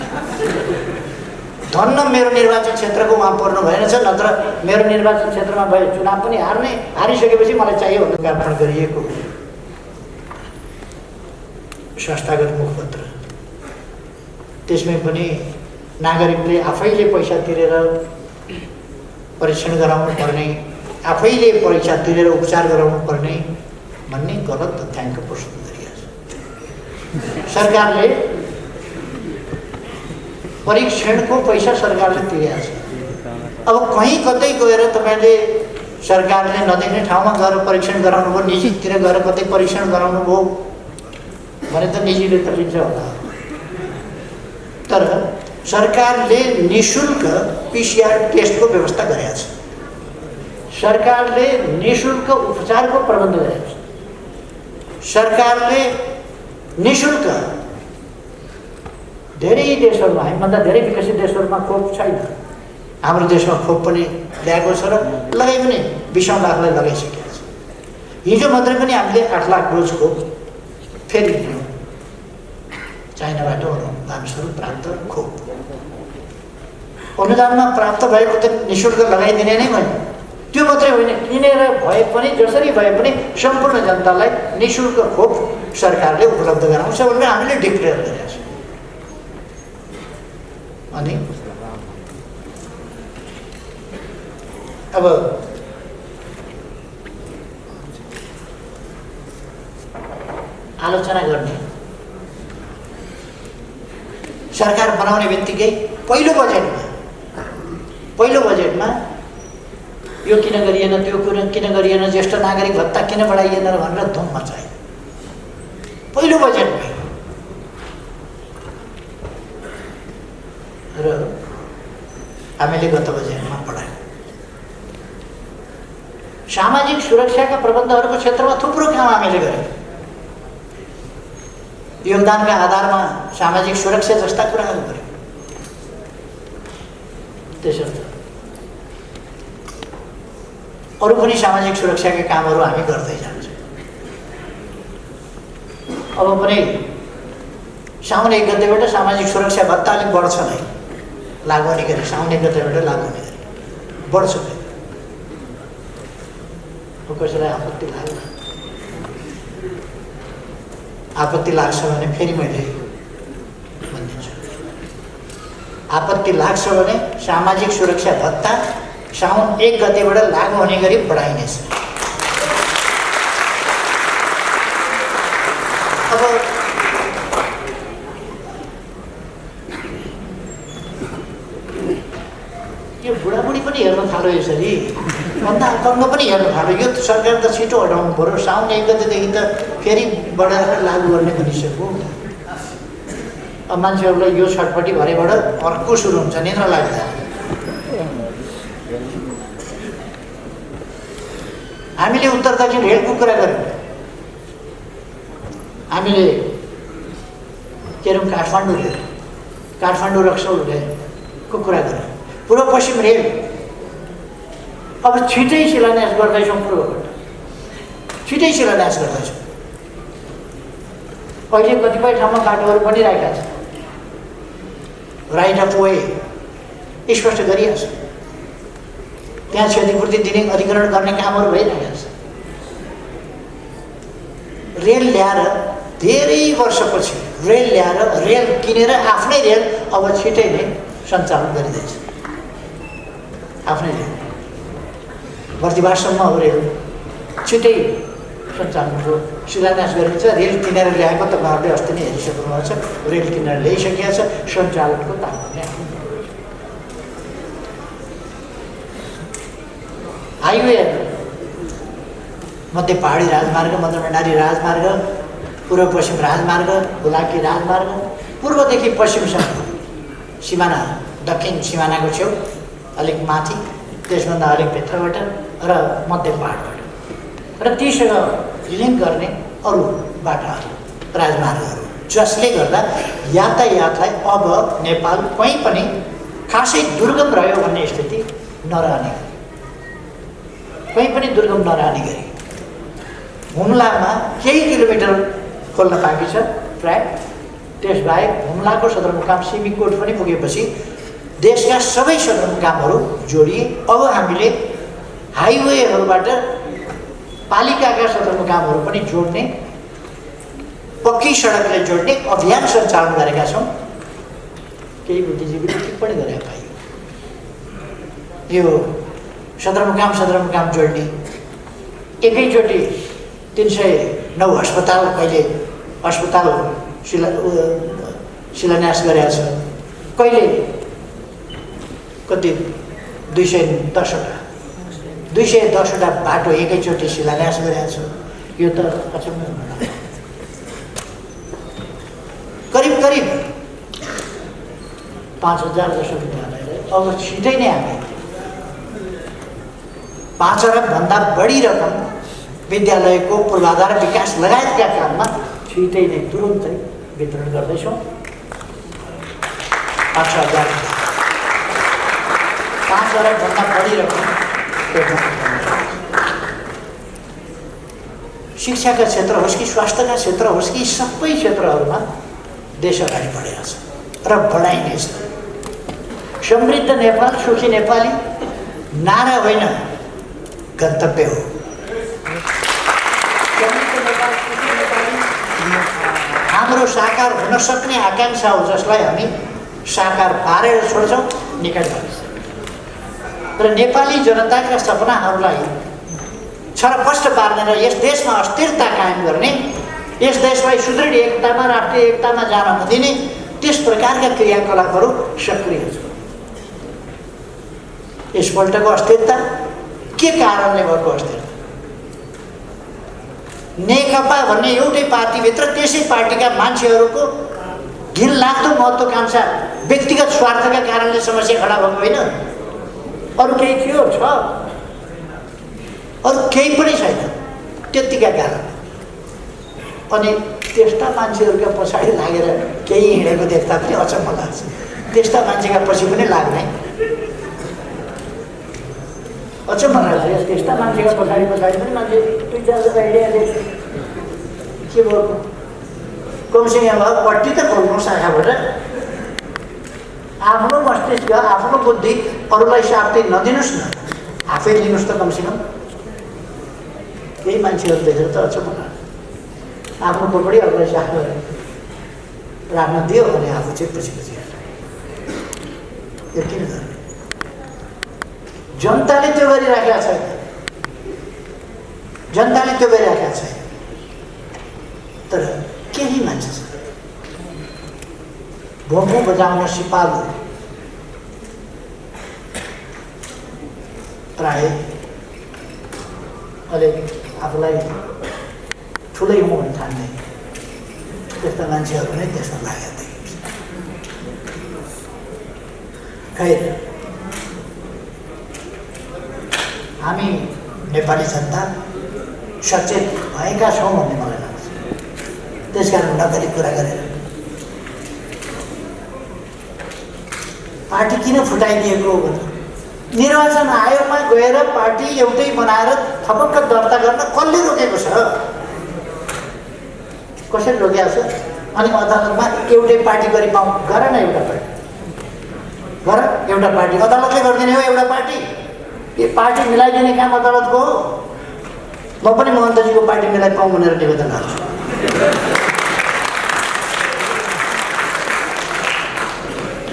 [SPEAKER 1] धन्न मेरो निर्वाचन क्षेत्रको उहाँ पर्नु भएन छ, नत्र मेरो निर्वाचन क्षेत्रमा भए चुनाव पनि हारिसकेपछि मलाई चाहियो भन्ने कार्यान्वयन गरिएको संस्थागत मुखपत्र। त्यसमै पनि नागरिकले आफैले पैसा तिरेर परीक्षण गराउनु पर्ने, आफैले पैसा तिरेर उपचार गराउनु पर्ने भन्ने गलत तथ्याङ्क प्रस्तुत गरिएको छ। सरकारले परीक्षणको पैसा सरकारले तिरेको छ। अब कहीँ कतै गएर तपाईँले सरकारले नदेख्ने ठाउँमा गएर परीक्षण गराउनु भयो, निजीतिर गएर कतै परीक्षण गराउनु भयो भने त निजीले त लिन्छ होला। तर सरकारले निःशुल्क पिसिआर टेस्टको व्यवस्था गरेको छ। सरकारले निःशुल्क उपचारको प्रबन्ध गरेको छ। सरकारले निःशुल्क धेरै देशहरूमा, हामीभन्दा धेरै विकसित देशहरूमा खोप छैन, हाम्रो देशमा खोप पनि ल्याएको छ र लगाइ पनि 20 लाखलाई लगाइसकेको छ। हिजो मात्रै पनि हामीले 8 लाख डोज खोप फेरि दियौँ चाइनाबाट अनुदानस्वरूप प्राप्त खोप। अनुदानमा प्राप्त भएको त निःशुल्क लगाइदिने नै भयो। त्यो मात्रै होइन, किनेर भए पनि जसरी भए पनि सम्पूर्ण जनतालाई निःशुल्क खोप सरकारले उपलब्ध गराउँछ भनेर हामीले डिक्लेयर गरेका छौँ। अनि अब आलोचना गर्ने, सरकार बनाउने बित्तिकै पहिलो बजेटमा यो किन गरिएन, त्यो किन गरिएन, ज्येष्ठ नागरिक भत्ता किन बढाइएन भनेर धुम मचायो पहिलो बजेटमै। र हामीले गत बजेटमा पढायौँ। सामाजिक सुरक्षाका प्रबन्धहरूको क्षेत्रमा थुप्रो काम हामीले गर्यौँ। योगदानका आधारमा सामाजिक सुरक्षा जस्ता कुराहरू गर्यौँ। त्यसर्थ अरू पनि सामाजिक सुरक्षाका कामहरू हामी गर्दै जान्छौँ। अब पनि साउन 1 गतेबाट सामाजिक सुरक्षा भत्ता अलिक बढ्छ नै, लागु हुने गरी साउन 1 गतेबाट लागु हुने गरी बढ्छ। कसैलाई आपत्ति लाग्छ, आपत्ति लाग्छ भने फेरि मैले भनिदिन्छु, आपत्ति लाग्छ भने सामाजिक सुरक्षा भत्ता साउन 1 गतेबाट लागु हुने गरी बढाइनेछ। अब यो बुढाबुढी पनि हेर्न थाल्यो, यसरी भन्दा कम्म पनि हेर्न थाल्यो। यो सरकार त छिटो हटाउनु पऱ्यो। साउन 1 गतेदेखि त फेरि बढाएर लागु गर्ने भनिसक्यो। अब मान्छेहरूलाई यो छटपट्टि भरेबाट अर्को सुरु हुन्छ, निद्रा लाग्दा। हामीले उत्तर दक्षिण रेलको कुरा गऱ्यौँ, हामीले के अरे काठमाडौँ रक्सौल रेलको कुरा गऱ्यौँ। पूर्व पश्चिम रेल अब छिटै शिलान्यास गर्दैछौँ, पूर्वबाट छिटै शिलान्यास गर्दैछौँ। अहिले कतिपय ठाउँमा बाटोहरू पनि राखेका छन्, राइट अफ वे स्पष्ट गरिएको छ। त्यहाँ क्षतिपूर्ति दिने अधिग्रहण गर्ने कामहरू भइरहेका छ। रेल ल्याएर धेरै वर्षपछि रेल किनेर आफ्नै रेल अब छिटै नै सञ्चालन गरिँदैछ। आफ्नै रेल बर्दिवाससम्म अब रेल छिटै सञ्चालनको शिलान्यास गरिन्छ। रेल किनेर ल्याएको तपाईँहरूले अस्ति नै हेरिसक्नु भएको छ। रेल किनेर ल्याइसकेको छ, सञ्चालनको काम गर्ने। हाइवे मध्य पहाडी राजमार्ग, मध्य भण्डारी राजमार्ग, पूर्व पश्चिम राजमार्ग, हुलाकी राजमार्ग, पूर्वदेखि पश्चिमसम्म सिमाना, दक्षिण सिमानाको छेउ अलिक माथि, त्यसभन्दा अलिक भित्रबाट र मध्य पहाडबाट र तीसँग लिङ्क गर्ने अरू बाटाहरू, राजमार्गहरू, जसले गर्दा यातायातलाई अब नेपाल कहीँ पनि खासै दुर्गम रह्यो भन्ने स्थिति नरहने, कहीँ पनि दुर्गम नरहने गरी हुम्लामा केही किलोमिटर खोल्न बाँकी छ प्राय। त्यसबाहेक हुम्लाको सदरमुकाम सिमीकोट पनि पुगेपछि देशका सबै सदरमुकामहरू जोडिए। अब हामीले हाइवेहरूबाट पालिकाका सदरमुकामहरू पनि जोड्ने, पक्की सडकले जोड्ने अभियान सञ्चालन गरेका छौँ। केही बुद्धिजीवीले टिप्पणी गरे पाइयो, यो सदरमुकाम जोड्ने एकैचोटि 309 अस्पताल, कहिले अस्पताल शिलान्यास गरेका छ, कहिले कति 210वटा बाटो एकैचोटि शिलान्यास गरेका छ। यो त अचम्म। करिब 5000 जसो विद्यालयलाई अब छिटै नै हामी 5 अरबभन्दा बढी रकम विद्यालयको पूर्वाधार विकास लगायतका काममा छिटै नै तुरुन्तै वितरण गर्दैछौँ। 5 अरबभन्दा बढी रकम। शिक्षाका क्षेत्र होस् कि स्वास्थ्यका क्षेत्र होस् कि सबै क्षेत्रहरूमा देश अगाडि बढेको छ र बढाइनेछ। समृद्ध नेपाल, सुखी नेपाली नारा होइन, गन्तव्य हो। हाम्रो साकार हुन सक्ने आकाङ्क्षा हो, जसलाई हामी साकार पारेर छोड्छौँ निकट भविष्य। र नेपाली जनताका सपनाहरूलाई छरपष्ट पार्ने र यस देशमा अस्थिरता कायम गर्ने, यस देशलाई सुदृढ एकतामा, राष्ट्रिय एकतामा जान नदिने त्यस प्रकारका क्रियाकलापहरू सक्रिय छ। यसपल्टको अस्थिरता के कारणले भएको अस्थिरता? नेकपा भन्ने एउटै पार्टीभित्र त्यसै पार्टीका मान्छेहरूको घिनलाग्दो महत्त्वाकांक्षा, व्यक्तिगत स्वार्थका कारणले समस्या खडा भएको होइन। अरू केही थियो? छ। अरू केही पनि छैन, त्यत्तिका कारण। अनि त्यस्ता मान्छेहरूका पछाडि लागेर केही हिँडेको देख्दा पनि अचम्म लाग्छ। त्यस्ता मान्छेका पछि पनि लाग्ने अचम्म लाग्छ। त्यस्ता मान्छेका पछाडि पनि मान्छे 2-4 हिँडेर देख्छ। के भयो? कमसेकम यहाँ पट्टि त खोल्नु शाखाबाट आफ्नो मस्तिष्क, आफ्नो बुद्धि अरूलाई साप्दै नदिनुहोस् न, आफै लिनुहोस् त कमसेकम। केही मान्छेहरू देखेर त अचम्म लाग्छ। आफ्नो खोपडी अरूलाई साथ राख्न दियो भने आफू चाहिँ पछि यो किन गर्ने? जनताले त्यो गरिराखेका छैन, जनताले त्यो गरिराखेका छैन। तर केही मान्छे छ भोमो बजाउन सिपालु, प्राय अलिक आफूलाई ठुलै हुँ भने ठान्दै त्यस्ता मान्छेहरू नै त्यसमा लागेका देखिन्छ। खैर, हामी नेपाली जनता सचेत भएका छौँ भन्ने मलाई लाग्छ। त्यसकारण नगरी कुरा गरेर पार्टी किन फुटाइदिएको हो भने निर्वाचन आयोगमा गएर पार्टी एउटै बनाएर थपक्क दर्ता गर्न कसले रोकेको छ? कसरी रोकेको छ? अनि अदालतमा एउटै पार्टी गरी पाउँ, गर न एउटा पार्टी, गर एउटा पार्टी। अदालतले गरिदिने हो एउटा पार्टी? यो पार्टी मिलाइदिने काम अदालतको हो। म पनि महन्तजीको पार्टी मिलाई पाउँ भनेर निवेदन गर्छु।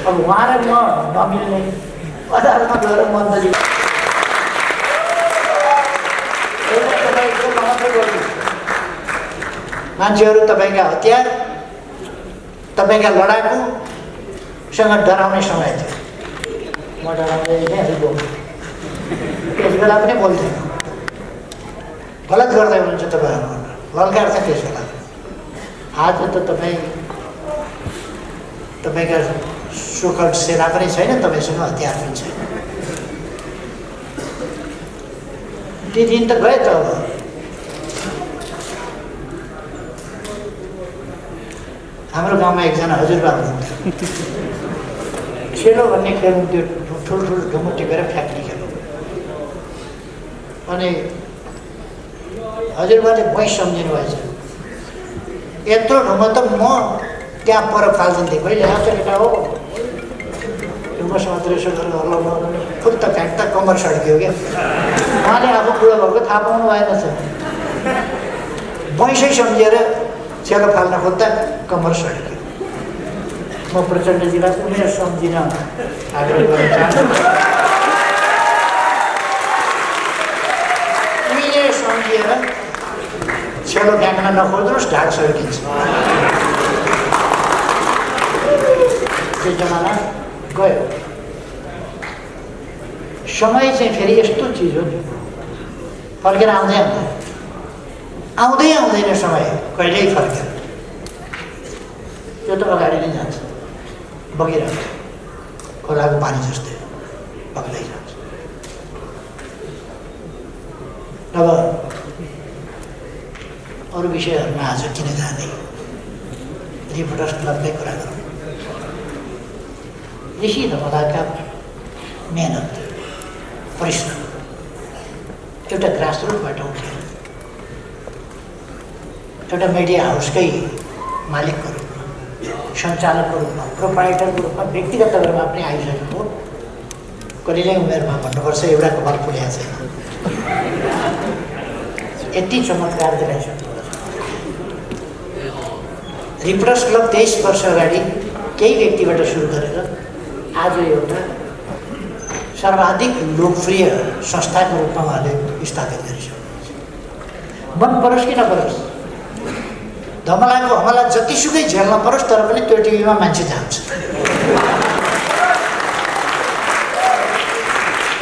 [SPEAKER 1] अब उहाँ र म नमिल्ने, अदालतमा गएर महन्तजी मान्छेहरू तपाईँका हतियार, तपाईँका लडाकुसँग डराउने समय थियो। म डराउँदै नै बोल्थेँ, त्यस बेला पनि बोल्थेँ। गलत गर्दै हुनुहुन्छ तपाईँहरू ललकार छ त्यस बेला। आज त तपाईँका सुकट सेना पनि छैन, तपाईँसँग हतियार पनि छैन। ती दिन त गए त। अब हाम्रो गाउँमा एकजना हजुरबा हुनुहुन्थ्यो, खेलो भन्ने खेल हुन्थ्यो, ठुल्ठुलो ढुङ्गो टिपेर फ्याँक्ने खेल। अनि हजुरबाले भैँस सम्झिनु भएछ, यत्रो ढुङ्गो त म त्यहाँ पर फाल्दिन्थेँ, कहिले आएको केटा हो ढुङ्गो समातेर यसो गरेर हल्लाउनु फुत्त फ्याँक्दा कम्मर सड्कियो क्या। उहाँले आफू बुढो भएको थाहा पाउनु भएन छ, भैँसै सम्झिएर चेलो फाल्न खोज्दा कम्मर सड्कियो। म प्रचण्डजीलाई उमेर सम्झिन आग्रह गर्न चाहन्छु। उमेर सम्झिएर चेलो फ्याँक्न नखोज्नुहोस्, ढाड सड्किन्छ। त्यो जमाना गयो। समय चाहिँ फेरि यस्तो चिज हो, फर्केर आउँदै आउँदैन समय, कहिल्यै फर्केर। त्यो त अगाडि नै जान्छ, बगिरहन्छ, खोलाको पानी जस्तै बग्दै जान्छ। अब अरू विषयहरूमा आज किन जाने, रिपोर्टर्स क्लबकै कुरा गरौँ। ऋषि धमलाका मेहनत, परिश्रम एउटा ग्रासरुटबाट उठेर एउटा मिडिया हाउसकै मालिकको रूपमा, सञ्चालकको रूपमा, प्रोप्राइटरको रूपमा, व्यक्तिगत तवरमा पनि आइसकेको। कहिल्यै उमेरमा भन्नुपर्छ एउटा कपाल फुलेको छैन, यति चमत्कार देखाइसक्नु। रिपोर्टर्स क्लब 23 वर्ष अगाडि केही व्यक्तिबाट सुरु गरेर आज एउटा सर्वाधिक लोकप्रिय संस्थाको रूपमा उहाँले स्थापित गरिसक्नुहुन्छ। मन परोस् कि नपरोस्, धमलाको हमला जतिसुकै झेल्न परोस्, तर पनि त्यो टिभीमा मान्छे जान्छ।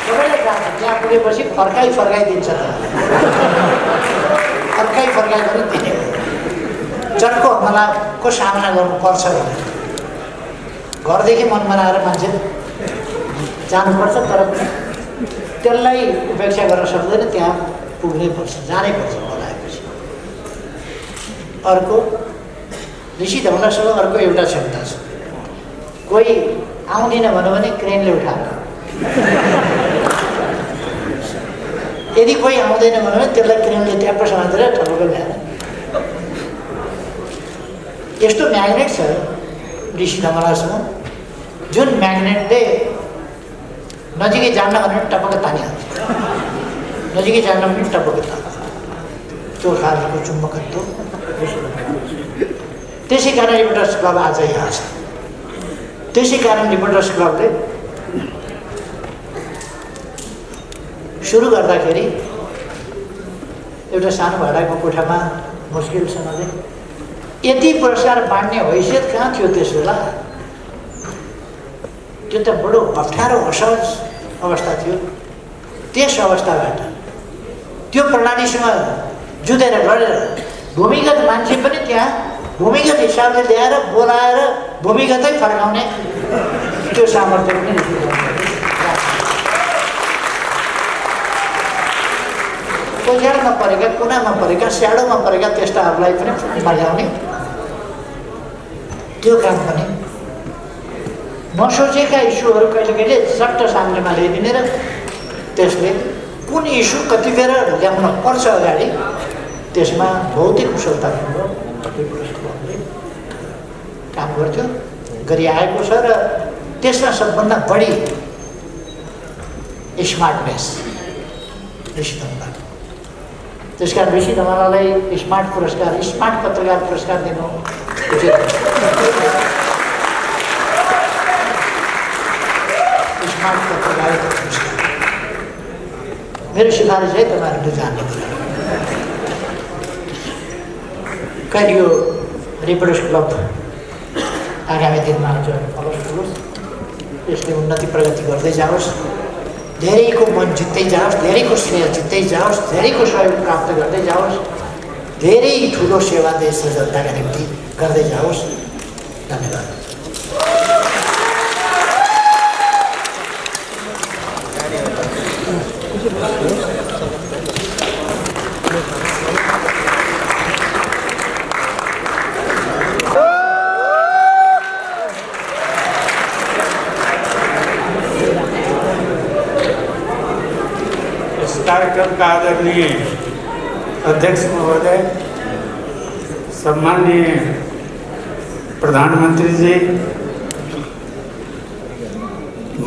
[SPEAKER 1] सबैले जान्छ, त्यहाँ पुगेपछि फर्काइदिन्छ त, फर्काइ पनि दिने। चर्को हमलाको सामना गर्नुपर्छ भने घरदेखि मन बनाएर मान्छे जानुपर्छ, तर पनि त्यसलाई उपेक्षा गर्न सक्दैन, त्यहाँ पुग्नै पर्छ, जानै पर्छ बोलाएपछि। अर्को ऋषि धमलासँग अर्को एउटा क्षमता छ, कोही आउँदिन भन्यो भने क्रेनले उठाएर, यदि कोही आउँदैन भन्यो भने त्यसलाई क्रेनले ट्याप्प समातेर ठगोको ल्याएर। यस्तो म्याग्नेट छ ऋषि धमलासँग, जुन म्याग्नेटले नजिकै जान्न भने टपक्क तानिहाल्छ, नजिकै जान्न भने टपक्क तान्छ। त्यो खालको चुम्बकत्व। त्यसै कारण रिपोर्टर्स क्लब आज यहाँ छ। त्यसै कारण रिपोर्टर्स क्लबले सुरु गर्दाखेरि एउटा सानो भाडाको कोठामा मुस्किलसँगले यति पुरस्कार बाँड्ने हैसियत कहाँ थियो त्यस बेला। त्यो त बडो अप्ठ्यारो असहज अवस्था थियो। त्यस अवस्थाबाट त्यो प्रणालीसँग जुधेर लडेर भूमिगत मान्छे पनि त्यहाँ भूमिगत हिसाबले ल्याएर बोलाएर भूमिगतै फर्काउने त्यो सामर्थ्य पनि कोझ्याडमा परेका, कुनामा परेका, स्याडोमा परेका त्यस्ताहरूलाई पनि फर्काउने त्यो काम पनि नसोचेका इस्युहरू कहिले कहिले सट्ट सामनेमा ल्याइदिने र त्यसले कुन इस्यु कति बेर ल्याउन पर्छ अगाडि त्यसमा भौतिक कुशलतापूर्वक काम गर्थ्यो, गरिआएको छ। र त्यसमा सबभन्दा बढी स्मार्टनेस ऋषि धमला। त्यस कारण ऋषि धमलालाई स्मार्ट पुरस्कार, स्मार्ट पत्रकार पुरस्कार दिनु उचित। स्मार्ट पत्रकारिता पुरस्कार मेरो सिफारिस है, तपाईँहरूले जान्ने कुरा। कहिले यो रिपोर्टर्स क्लब आगामी दिनमा फलोस् फुलोस्, यसले उन्नति प्रगति गर्दै जाओस्। धेरैको मन जित्दै जाओस्, धेरैको स्नेह जित्दै जाओस्, धेरैको सहयोग प्राप्त गर्दै जाओस्, धेरै ठुलो सेवा देश र जनताका निम्ति गर्दै जाओस्। धन्यवाद।
[SPEAKER 2] कार्यक्रम का आदरणीय अध्यक्ष महोदय, सम्माननीय प्रधानमंत्री जी,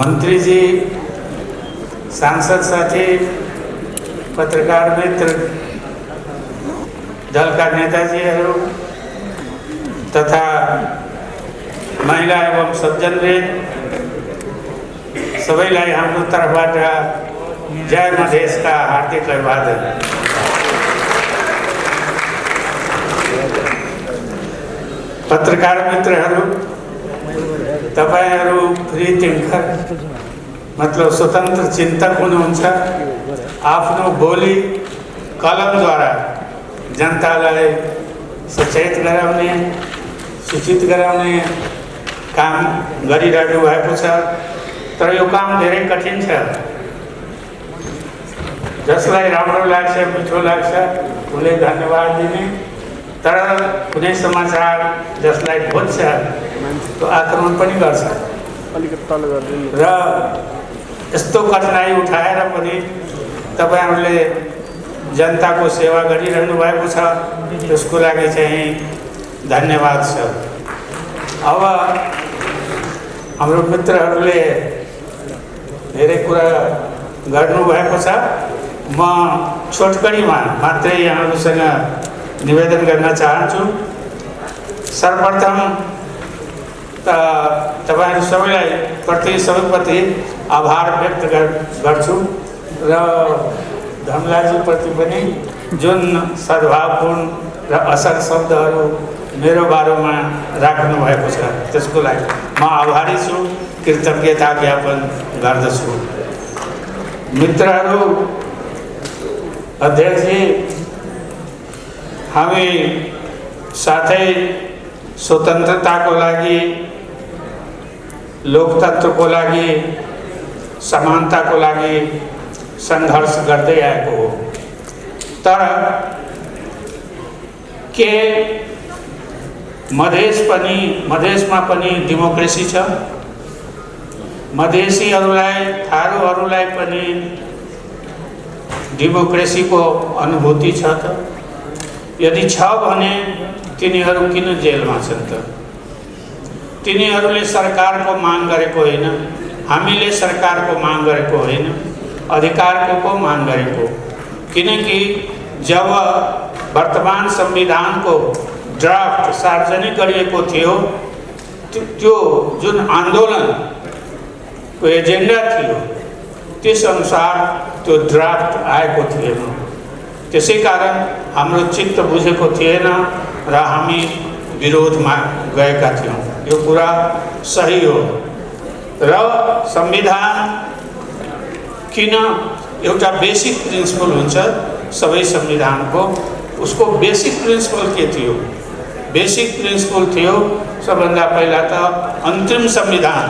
[SPEAKER 2] मंत्री जी, सांसद साथी, पत्रकार मित्र, दल का नेताजीहरू तथा महिला एवं सज्जनवृन्द, सबैलाई हाम्रो तर्फबाट जय मधेश का हार्दिक अभिवादन। पत्रकार मित्रहरू, तपाईहरू फ्री थिंकर मतलब स्वतन्त्र चिन्तक हुनुहुन्छ। आफ्नो बोली कलमद्वारा जनतालाई सचेत गराउने, सूचित गराउने काम गरिरहनु भएको छ। तर यो काम धेरै कठिन छ। जसलाई राम्रो लाग्छ, मिठो लाग्छ, उसले धन्यवाद दिने, तर कुनै समाचार जसलाई खोज्छ त्यो आक्रमण पनि गर्छ। र यस्तो कठिनाई उठाएर पनि तपाईहरुले जनताको सेवा गरिरहनु भएको छ, त्यसको लागि चाहिँ धन्यवाद छ। अब हाम्रो मित्रहरूले धेरै कुरा गर्नु भएको छ। म छोटकरीमा मात्रै यहाँहरूसँग निवेदन गर्न चाहन्छु। सर्वप्रथम त तपाईहरु सबैप्रति आभार व्यक्त गर्छु र धमलाजी प्रति पनि जुन सद्भावपूर्ण र असल शब्दहरू मेरो बारेमा राख्नु भएको छ त्यसको लागि म आभारी छु, कृतज्ञता ज्ञापन गर्दछु। मित्रहरू, अध्यक्ष जी, हामी साथै स्वतन्त्रताको लागि, लोकतन्त्रको लागि, समानताको लागि संघर्ष गर्दै आएको हो। तर के मधेसमा पनि डेमोक्रेसी छ? मधेसीहरूलाई, थारूहरूलाई पनि डेमोक्रेसीको अनुभूति छ त? यदि छ भने तिनीहरू किन जेलमा छन् त? तिनीहरूले सरकारको माग गरेको होइन, हामीले सरकारको माग गरेको होइन, अधिकारको माग गरेको। किनकि जब वर्तमान संविधानको ड्राफ्ट सार्वजनिक गरिएको थियो, त्यो जुन आन्दोलनको एजेन्डा थियो त्यस अनुसार त्यो ड्राफ्ट आएको थिएन। त्यसै कारण हाम्रो चित्त बुझेको थिएन र हामी विरोधमा गएका थियौँ। यो कुरा सही हो। र संविधान किन एउटा बेसिक प्रिन्सिपल हुन्छ सबै संविधानको, उसको बेसिक प्रिन्सिपल के थियो? बेसिक प्रिन्सिपल थियो सबभन्दा पहिला त अन्तिम संविधान।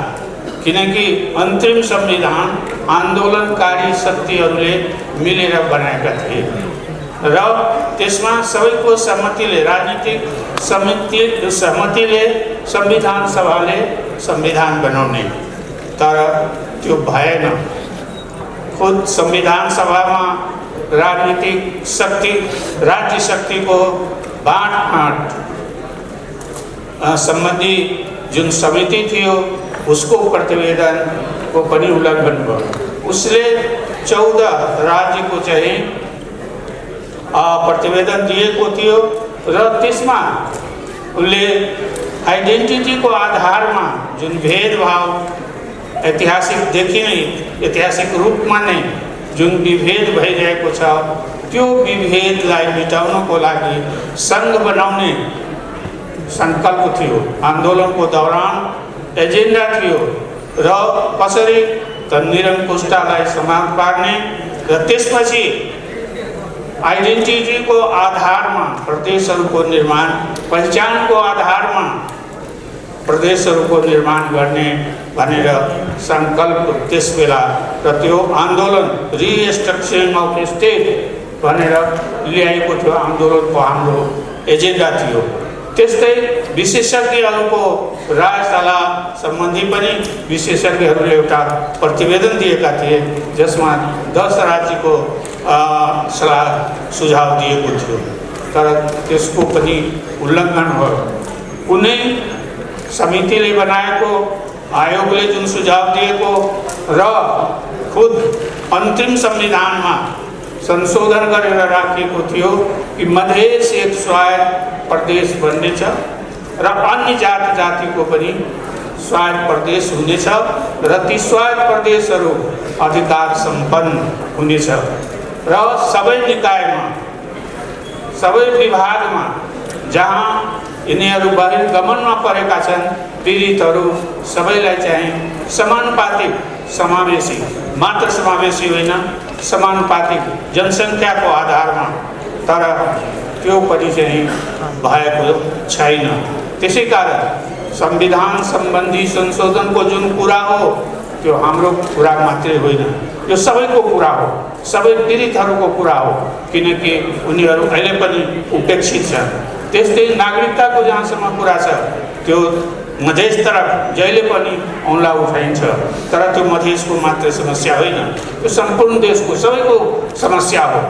[SPEAKER 2] किनकि अन्तिम संविधान आन्दोलनकारी शक्तिहरूले मिलेर बनाएका थिए र त्यसमा सबैको सहमतिले, राजनीतिक सहमतिले संविधान सभाले संविधान बनाउने। तर त्यो भएन। खुद संविधान सभामा राजनीतिक शक्ति, राज्य शक्तिको बाँडफाँड सम्बन्धी जुन समिति थियो उसको प्रतिवेदनको पनि उल्लङ्घन भयो। उसले 14 राज्यको चाहिँ प्रतिवेदन दिएको थियो र त्यसमा उनले आइडेन्टिटीको आधारमा जुन भेदभाव ऐतिहासिक रूपमा नै जुन विभेद भइरहेको छ त्यो विभेदलाई मिटाउनको लागि संघ बनाउने संकल्प थियो। आन्दोलनको दौरान एजेन्डा थियो र कसरी त निरङ्कुशतालाई समाप्त पार्ने र त्यसपछि आइडेन्टिटीको आधारमा प्रदेशहरूको निर्माण, पहिचानको आधारमा प्रदेशहरूको निर्माण गर्ने भनेर सङ्कल्प त्यसबेला र त्यो आन्दोलन रिस्ट्रक्चरिङ अफ स्टेट भनेर ल्याएको थियो आन्दोलनको हाम्रो एजेन्डा थियो। त्यस्तै विशेषज्ञहरूको राजशाला सम्बन्धी पनि विशेषज्ञहरूले एउटा प्रतिवेदन दिएका थिए जसमा 10 राज्यको सल्लाह सुझाव दिएको थियो, तर त्यसको पनि उल्लङ्घन भयो। कुनै समितिले बनाएको, आयोगले जुन सुझाव दिएको र खुद अन्तिम संविधानमा संशोधन गरेर राखिएको थियो कि मधेस एक स्वायत्त प्रदेश बन्नेछ र अन्य जाति जातिको पनि स्वायत्त प्रदेश हुनेछ र ती स्वायत्त प्रदेशहरू अधिकार सम्पन्न हुनेछ र सबै निकायमा, सबै विभागमा जहाँ यिनीहरू बहिर्गमनमा परेका छन् पीडितहरू सबैलाई चाहिँ समानुपातिक समावेशी, मात्र समावेशी होइन, समानुपातिक जनसङ्ख्याको आधारमा, तर त्यो पनि चाहिँ भएको छैन। त्यसै कारण संविधान सम्बन्धी संशोधनको जुन कुरा हो त्यो हाम्रो कुरा मात्रै होइन, यो सबैको कुरा हो, सबै पीडितहरूको कुरा हो, किनकि उनीहरू अहिले पनि उपेक्षित छन्। त्यस्तै नागरिकताको जहाँसम्म कुरा छ त्यो मधेस तरफ जहिले पनि औँला उठाइन्छ, तर त्यो मधेसको मात्र समस्या होइन, त्यो सम्पूर्ण देशको सबैको समस्या हो।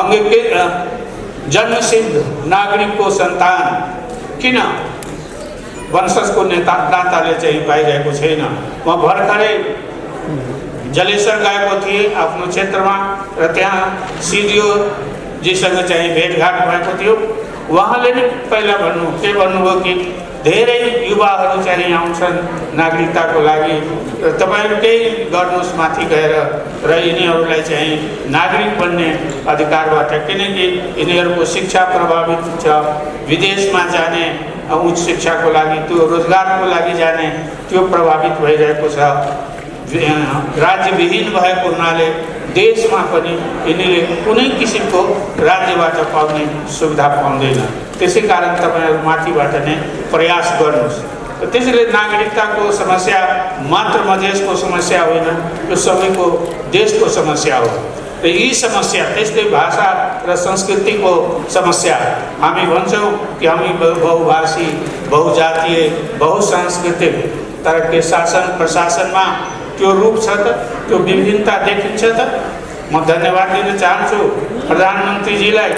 [SPEAKER 2] अंगीकृत जन्मसिद्ध नागरिकको सन्तान किन वंशजको नाताले चाहिँ पाइरहेको छैन? म भर्खरै जलेश्वर गएको थिएँ आफ्नो क्षेत्रमा र त्यहाँ सिडिओ जीसँग चाहिँ भेटघाट भएको थियो। उहाँले नै पहिला भन्नुभयो कि धेरै युवाहरू चाहिँ आउँछन् नागरिकताको लागि र तपाईहरु केही गर्नुस् माथि गएर र यिनीहरूलाई चाहिँ नागरिक बन्ने अधिकारबाट, किनकि यिनीहरूको शिक्षा प्रभावित छ, विदेशमा जाने उच्च शिक्षाको लागि, त्यो रोजगारको लागि जाने त्यो प्रभावित भइरहेको छ। राज्यविहीन भएको हुनाले देशमा पनि यिनीले कुनै किसिमको राज्यबाट पाउने सुविधा पाउँदैन। त्यसै कारण तपाईहरु माथिबाट नै प्रयास गर्नुस्। त्यसैले नागरिकताको समस्या मात्र मधेसको समस्या होइन, यो सबैको देशको समस्या हो। र यी समस्या, त्यस्तै भाषा र संस्कृतिको समस्या, हामी भन्छौँ कि हामी बहुभाषी, बहुजातीय, बहुसांस्कृतिक, तर के शासन प्रशासनमा त्यो रूप छ त, त्यो विभिन्नता देखिन्छ त? म धन्यवाद दिन चाहन्छु प्रधानमन्त्रीजीलाई।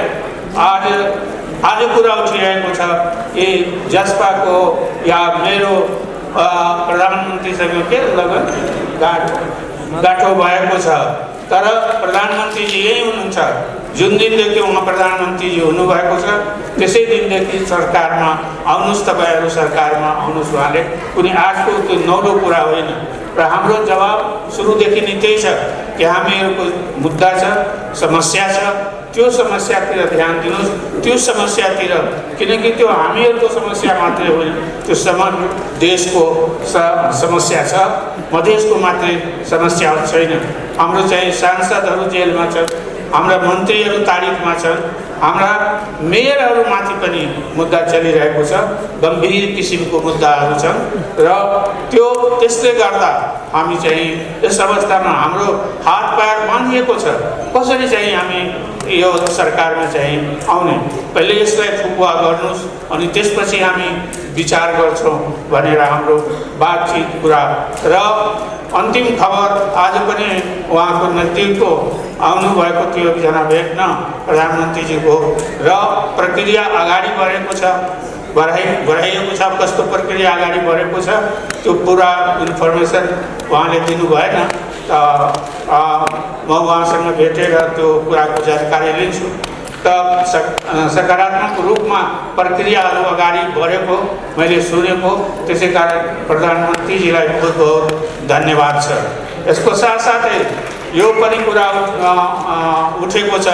[SPEAKER 2] आज कुरा उठिरहेको छ ए जसपाको या मेरो प्रधानमन्त्रीसँग के लगन गाठो भएको छ, तर प्रधानमन्त्रीजी यही हुनुहुन्छ। जुन दिनदेखि उहाँ प्रधानमन्त्रीजी हुनुभएको छ त्यसै दिनदेखि सरकारमा आउनुहोस्, तपाईहरु सरकारमा आउनुहोस्। उहाँले कुनै आजको त्यो नौलो कुरा होइन र हाम्रो जवाब सुरुदेखि नै त्यही छ कि हामीहरूको मुद्दा छ, समस्या छ, त्यो समस्यातिर ध्यान दिनुहोस्। त्यो समस्यातिर, किनकि त्यो हामीहरूको समस्या मात्रै होइन, त्यो समग्र देशको समस्या छ, मधेसको मात्रै समस्या छैन। हाम्रो चाहिँ सांसदहरू जेलमा छन्, हाम्रा मन्त्रीहरू तारिखमा छन्, हाम्रा मेयरहरूमाथि पनि मुद्दा चलिरहेको छ, गम्भीर किसिमको मुद्दाहरू छन् र त्यो त्यसले गर्दा हामी चाहिँ यस अवस्थामा हाम्रो हात पार बाँधिएको छ। कसरी चाहिँ हामी यो सरकारमा चाहिँ आउने, पहिले यसलाई ठुकुवा गर्नुहोस् अनि त्यसपछि हामी विचार गर्छौँ भनेर हाम्रो बातचित कुरा। र अन्तिम खबर, आज पनि उहाँको नजिकको आउनुभएको थियो एकजना भेट्न प्रधानमन्त्रीजीको, र प्रक्रिया अगाडि बढेको छ, बढाइएको छ। कस्तो प्रक्रिया अगाडि बढेको छ त्यो पुरा इन्फर्मेसन उहाँले दिनु भएन, त म उहाँसँग भेटेर त्यो कुराको जानकारी लिन्छु। त सकारात्मक रूपमा प्रक्रियाहरू अगाडि बढेको मैले सुनेको, त्यसै कारण प्रधानमन्त्रीजीलाई बहुत बहुत धन्यवाद छ। यसको साथसाथै यो पनि कुरा उठेको छ,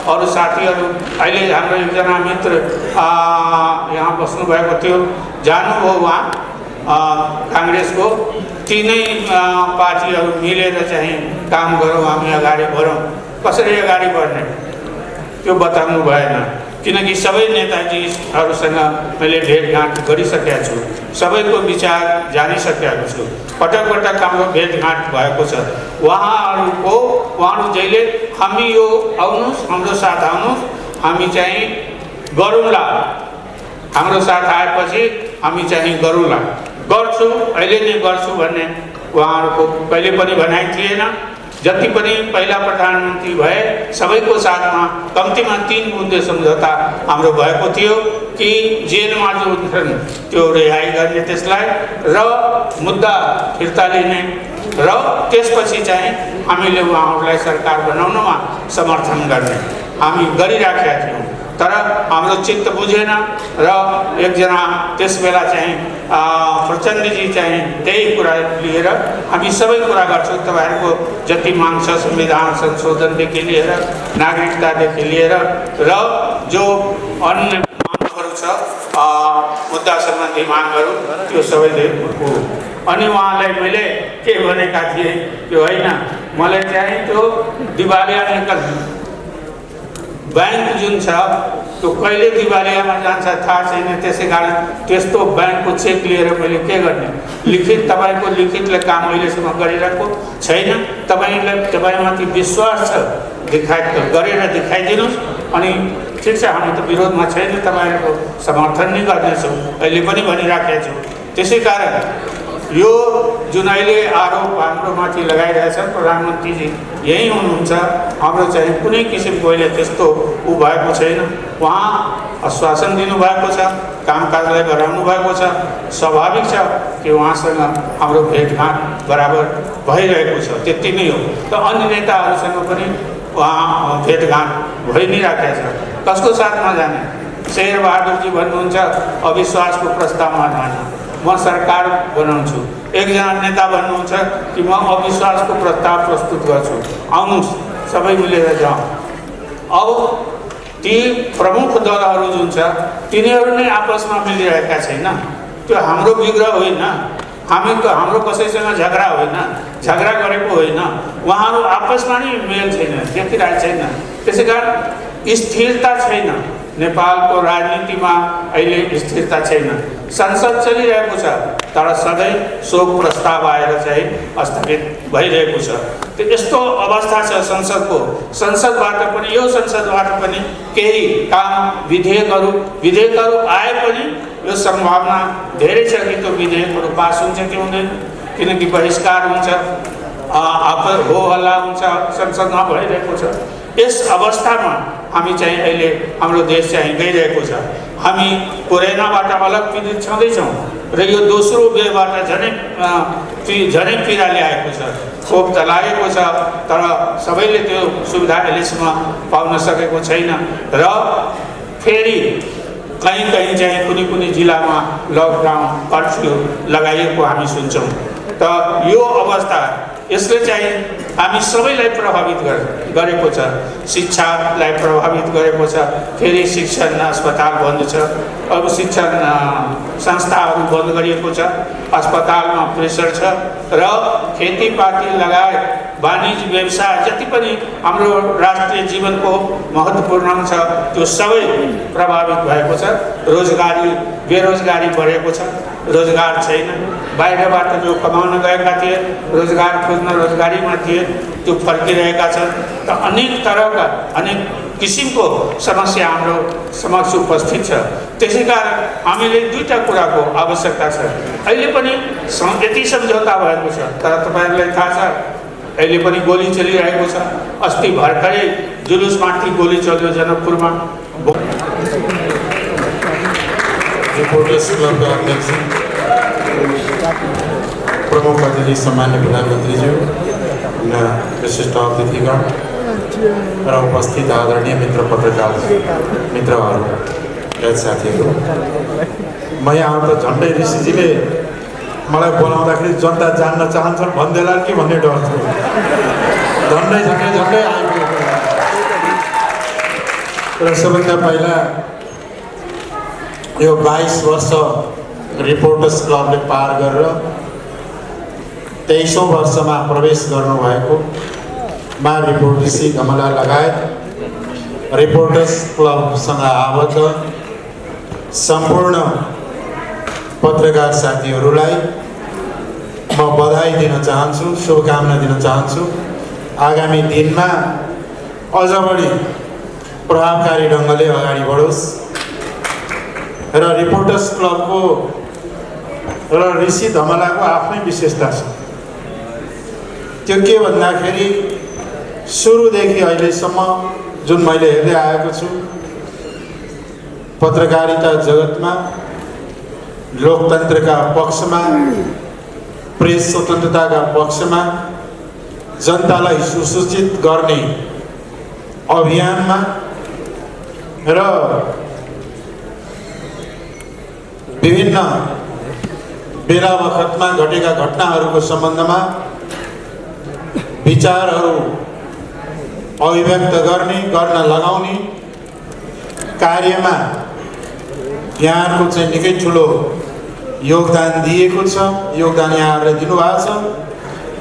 [SPEAKER 2] अरू साथीहरू, अहिले हाम्रो एकजना मित्र यहाँ बस्नुभएको थियो, जानुभयो उहाँ, काङ्ग्रेसको तीनै पार्टीहरू मिलेर चाहिँ काम गरौँ, हामी अगाडि बढौँ। कसरी अगाडि बढ्ने त्यो बताउनु भएन, किनकि सबै नेताजीहरूसँग मैले भेटघाट गरिसकेका छु, सबैको विचार जानिसकेको छु, पटक पटक हाम्रो भेटघाट भएको छ। उहाँहरू जहिले हामी यो आउनुहोस्, हाम्रो साथ आउनुहोस्, हामी चाहिँ गरौँला, हाम्रो साथ आएपछि हामी चाहिँ गरौँला, गर्छु, अहिले नै गर्छु भन्ने उहाँहरूको कहिले पनि भनाइ थिएन। जति पनि पहिला प्रधानमन्त्री भए सबैको साथमा कम्तीमा 3 बुँदे सम्झौता हाम्रो भएको थियो कि जेलमा जो हुन्छन् त्यो रिहाई गर्ने, त्यसलाई र मुद्दा फिर्ता लिने, र त्यसपछि चाहिँ हामीले उहाँहरूलाई सरकार बनाउनमा समर्थन गर्ने हामी गरिराखेका थियौँ। तर हाम्रो चित्त बुझेन र एकजना त्यस बेला चाहिँ प्रचण्डजी चाहिँ त्यही कुरा लिएर हामी सबै कुरा गर्छौँ, तपाईँहरूको जति माग छ संविधान संशोधनदेखि लिएर नागरिकतादेखि लिएर र जो अन्य मागहरू छ मुद्दा सम्बन्धी मागहरू त्यो सबैले हो। अनि उहाँलाई मैले के भनेका थिएँ त्यो होइन, मलाई चाहिँ त्यो दिवालिया निकल्ने बैंक जुन छ त्यो कहिले दिवालियामा जान्छ थाहा छैन। त्यसै कारण त्यस्तो बैंकको चेक लिएर मैले के गर्ने, लिखित तपाईँको लिखितले काम अहिलेसम्म गरिरहेको छैन। तपाईँमाथि विश्वास छ, गरेर देखाइदिनुहोस्। अनि ठिक छ, हामी त विरोधमा छैन, तपाईँहरूको समर्थन नै गर्नेछौँ, अहिले पनि भनिराखेका छौँ। त्यसै कारण यो जुन अहिले आरोप हाम्रो माथि लगाइरहेछन् प्रधानमन्त्रीजी यही हुनुहुन्छ, हाम्रो चाहिँ कुनै किसिमको अहिले त्यस्तो भएको छैन। उहाँ आश्वासन दिनुभएको छ, कामकाजलाई गराउनु भएको छ, स्वाभाविक छ कि उहाँसँग हाम्रो भेटघाट बराबर भइरहेको छ, त्यति नै हो। त अन्य नेताहरूसँग पनि उहाँ भेटघाट भइ नै राखेको छ। कसको साथमा जाने? शेरबहादुरजी भन्नुहुन्छ अविश्वासको प्रस्तावमा जाने, म सरकार बनाउँछु। एकजना नेता भन्नुहुन्छ कि म अविश्वासको प्रस्ताव प्रस्तुत गर्छु, आउनुहोस् सबै मिलेर जाउँ। अब ती प्रमुख दलहरू जुन छ तिनीहरू नै आपसमा मिलिरहेका छैन। त्यो हाम्रो विग्रह होइन, हाम्रो कसैसँग झगडा होइन, झगडा गरेको होइन, उहाँहरू आपसमा नै मेल छैन, देखिरहेको छैन। त्यसै कारण स्थिरता छैन, नेपालको राजनीतिमा अहिले स्थिरता छैन। संसद चलिरहेको छ तर सधैँ शोक प्रस्ताव आएर चाहिँ स्थगित भइरहेको छ। त्यो यस्तो अवस्था छ संसदको। संसदबाट पनि, यो संसदबाट पनि केही काम विधेयकहरू आए पनि यो सम्भावना धेरै छ कि त्यो विधेयकहरू पास हुन्छ कि हुँदैन, किनकि बहिष्कार हुन्छ, हो हल्ला हुन्छ, संसदमा भइरहेको छ। यस अवस्थामा हामी चाहिँ अहिले हाम्रो देश चाहिँ गइरहेको छ। हामी कोरोनाबाट अलग पीडित छँदैछौँ र यो दोस्रो वेवबाट झनै पीडा ल्याएको छ। खोप त लागेको छ तर सबैले त्यो सुविधा अहिलेसम्म पाउन सकेको छैन र फेरि कहीँ चाहिँ कुनै जिल्लामा लकडाउन कर्फ्यू लगाइएको हामी सुन्छौँ। त यो अवस्था यसले चाहिँ हामी सबैलाई प्रभावित गरेको छ। शिक्षालाई प्रभावित गरेको छ। फेरि शिक्षण अस्पताल बन्द छ, अब शिक्षण संस्थाहरू बन्द गरिएको छ, अस्पतालमा प्रेसर छ र खेतीपाती लगायत वाणिज्य व्यवसाय जति पनि हाम्रो राष्ट्रिय जीवनको महत्त्वपूर्ण छ त्यो सबै प्रभावित भएको छ। बेरोजगारी बढेको छ, रोजगार छैन। बाहिरबाट जो कमाउन गएका थिए, रोजगार खोज्न रोजगारीमा थिए, त्यो फर्किरहेका छन्। त अनेक तरहका अनेक किसिमको समस्या हाम्रो समक्ष उपस्थित छ। त्यसै कारण हामीले दुईटा कुराको आवश्यकता छ। अहिले पनि यति सम्झौता भएको छ तर तपाईँहरूलाई थाहा छ अहिले पनि गोली चलिरहेको छ। अस्ति भर्खरै जुलुसमाथि गोली चल्यो जनकपुरमा।
[SPEAKER 3] रिपोर्टर्स क्लबका अध्यक्ष प्रमुख अतिथि सम्मान्य प्रधानमन्त्रीज्यू र विशिष्ट अतिथिगण र उपस्थित आदरणीय मित्र पत्रकार मित्रहरू साथीहरू, म यहाँ त झन्डै ऋषिजीले मलाई बोलाउँदाखेरि जनता जान्न चाहन्छन् भन्देला कि भन्ने डर थियो। झन्डै आइपुगेको र सबैभन्दा पहिला यो 22 वर्ष रिपोर्टर्स क्लबले पार गरेर 23औं वर्षमा प्रवेश गर्नुभएको मा रिपोर्टर्सी धमला लगायत रिपोर्टर्स क्लबसँग आबद्ध सम्पूर्ण पत्रकार साथीहरूलाई म बधाई दिन चाहन्छु, शुभकामना दिन चाहन्छु। आगामी दिनमा अझ बढी प्रभावकारी ढङ्गले अगाडि बढोस् र रिपोर्टर्स क्लबको र ऋषि धमलाको आफ्नै विशेषता छ। त्यो के भन्दाखेरि सुरुदेखि अहिलेसम्म जुन मैले हेर्दै आएको छु, पत्रकारिता जगतमा लोकतन्त्रका पक्षमा, प्रेस स्वतन्त्रताका पक्षमा, जनतालाई सुसूचित गर्ने अभियानमा र विभिन्न बेला बखतमा घटेका घटनाहरूको सम्बन्धमा विचारहरू अभिव्यक्त गर्न लगाउने कार्यमा यहाँहरूको चाहिँ निकै ठुलो योगदान दिएको छ, योगदान यहाँहरूले दिनुभएको छ।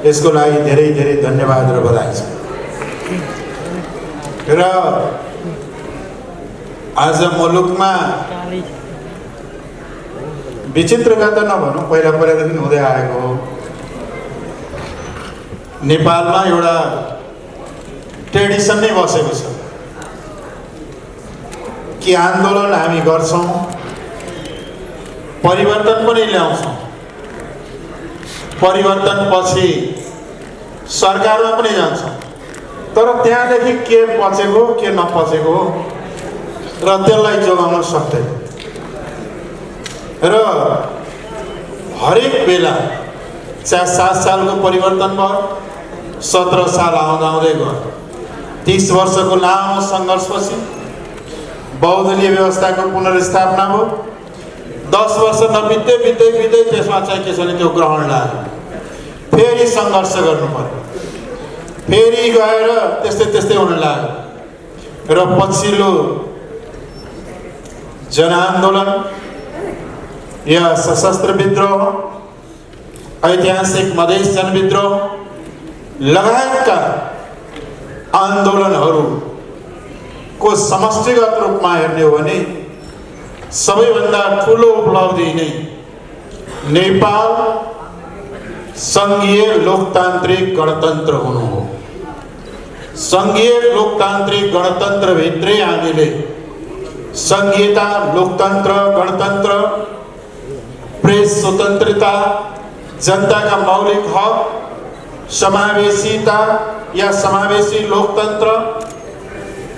[SPEAKER 3] यसको लागि धेरै धेरै धन्यवाद र बधाई छ। र आज मुलुकमा विचित्रता त नभनौँ, पहिलादेखि हुँदै आएको हो। नेपालमा एउटा ट्रेडिसन नै बसेको छ कि आन्दोलन हामी गर्छौँ, परिवर्तन पनि ल्याउँछौँ, परिवर्तन पछि सरकारमा पनि जान्छौँ, तर त्यहाँदेखि के पचेको के नपचेको र त्यसलाई जोगाउन सक्दैन। र हरेक बेला चाहे 7 सालको परिवर्तन भयो, 17 साल आउँदै गयो, 30 वर्षको लामो सङ्घर्षपछि बहुदलीय व्यवस्थाको पुनर्स्थापना भयो। 10 वर्ष नबित्दै त्यसमा चाहिँ के छ भने त्यो ग्रहण लाग्यो, फेरि सङ्घर्ष गर्नु पर्यो, फेरि गएर त्यस्तै हुन लाग्यो। र पछिल्लो जनआन्दोलन या सशस्त्र विद्रोह, ऐतिहासिक मधेस जनविद्रोह लगायतका आन्दोलनहरूको समष्टिगत रूपमा हेर्ने हो भने सबैभन्दा ठुलो उपलब्धि नै नेपाल सङ्घीय लोकतान्त्रिक गणतन्त्र हुनु हो। सङ्घीय लोकतान्त्रिक गणतन्त्रभित्रै हामीले सङ्घीयता, लोकतन्त्र, गणतन्त्र, प्रेस स्वतन्त्रता, जनताका मौलिक हक, समावेशिता या समावेशी लोकतन्त्र,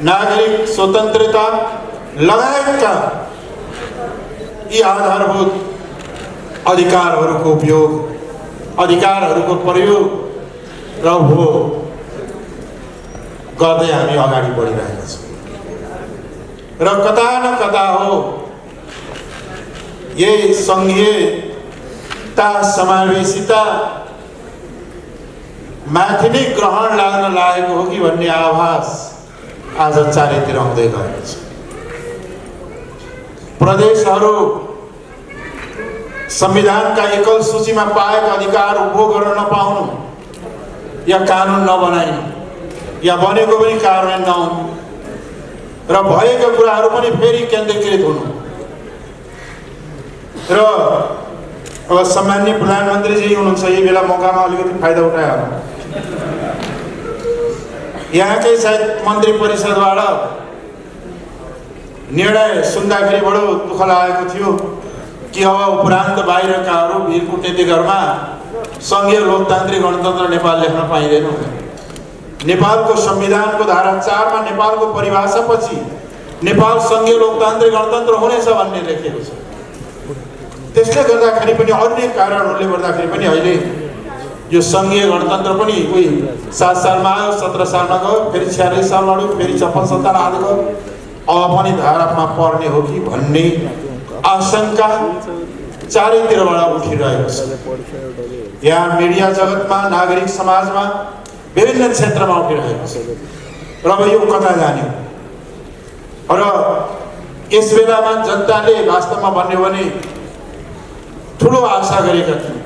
[SPEAKER 3] नागरिक स्वतन्त्रता लगायतका यी आधारभूत अधिकारहरूको उपयोग, अधिकारहरूको प्रयोग र उपभोग गर्दै हामी अगाडि बढिरहेका छौँ। र कता न कता हो यही सङ्घीयता, समावेशिता माथि नै ग्रहण लाग्न लागेको हो कि भन्ने आभास आज चारैतिर आउँदै गएको छ। प्रदेशहरू संविधानका एकल सूचीमा पाएका अधिकार उपभोग गर्न नपाउनु या कानुन नबनाइनु या बनेको पनि कार्यान्वयन नहुनु र भएका कुराहरू पनि फेरि केन्द्रीकृत हुनु। र अब सम्माननीय प्रधानमन्त्रीजी हुनुहुन्छ, यही बेला मौकामा अलिकति फाइदा उठायो। यहाँकै सायद मन्त्री परिषदबाट निर्णय सुन्दाखेरि बडो दुःख लागेको थियो कि अब उपरान्त बाहिरकाहरू वीर कूटनीतिकहरूमा सङ्घीय लोकतान्त्रिक गणतन्त्र नेपाल लेख्न पाइँदैन। नेपालको संविधानको धारा 4 मा नेपालको परिभाषापछि नेपाल सङ्घीय लोकतान्त्रिक गणतन्त्र हुनेछ भन्ने लेखिएको छ। त्यसले गर्दाखेरि पनि अन्य कारणहरूले गर्दाखेरि पनि अहिले यो सङ्घीय गणतन्त्र पनि कोही 7 सालमा आयो, 17 सालमा गयो, फेरि 46 सालमा आयो, फेरि 56-57 आदि गयो, अब पनि धारामा पर्ने हो कि भन्ने आशंका चारैतिरबाट उठिरहेको छ। यहाँ मिडिया जगतमा, नागरिक समाजमा, विभिन्न क्षेत्रमा उठिरहेको छ। र अब यो कता जाने? र यस बेलामा जनताले वास्तवमा भन्यो भने ठुलो आशा गरेका थियौँ।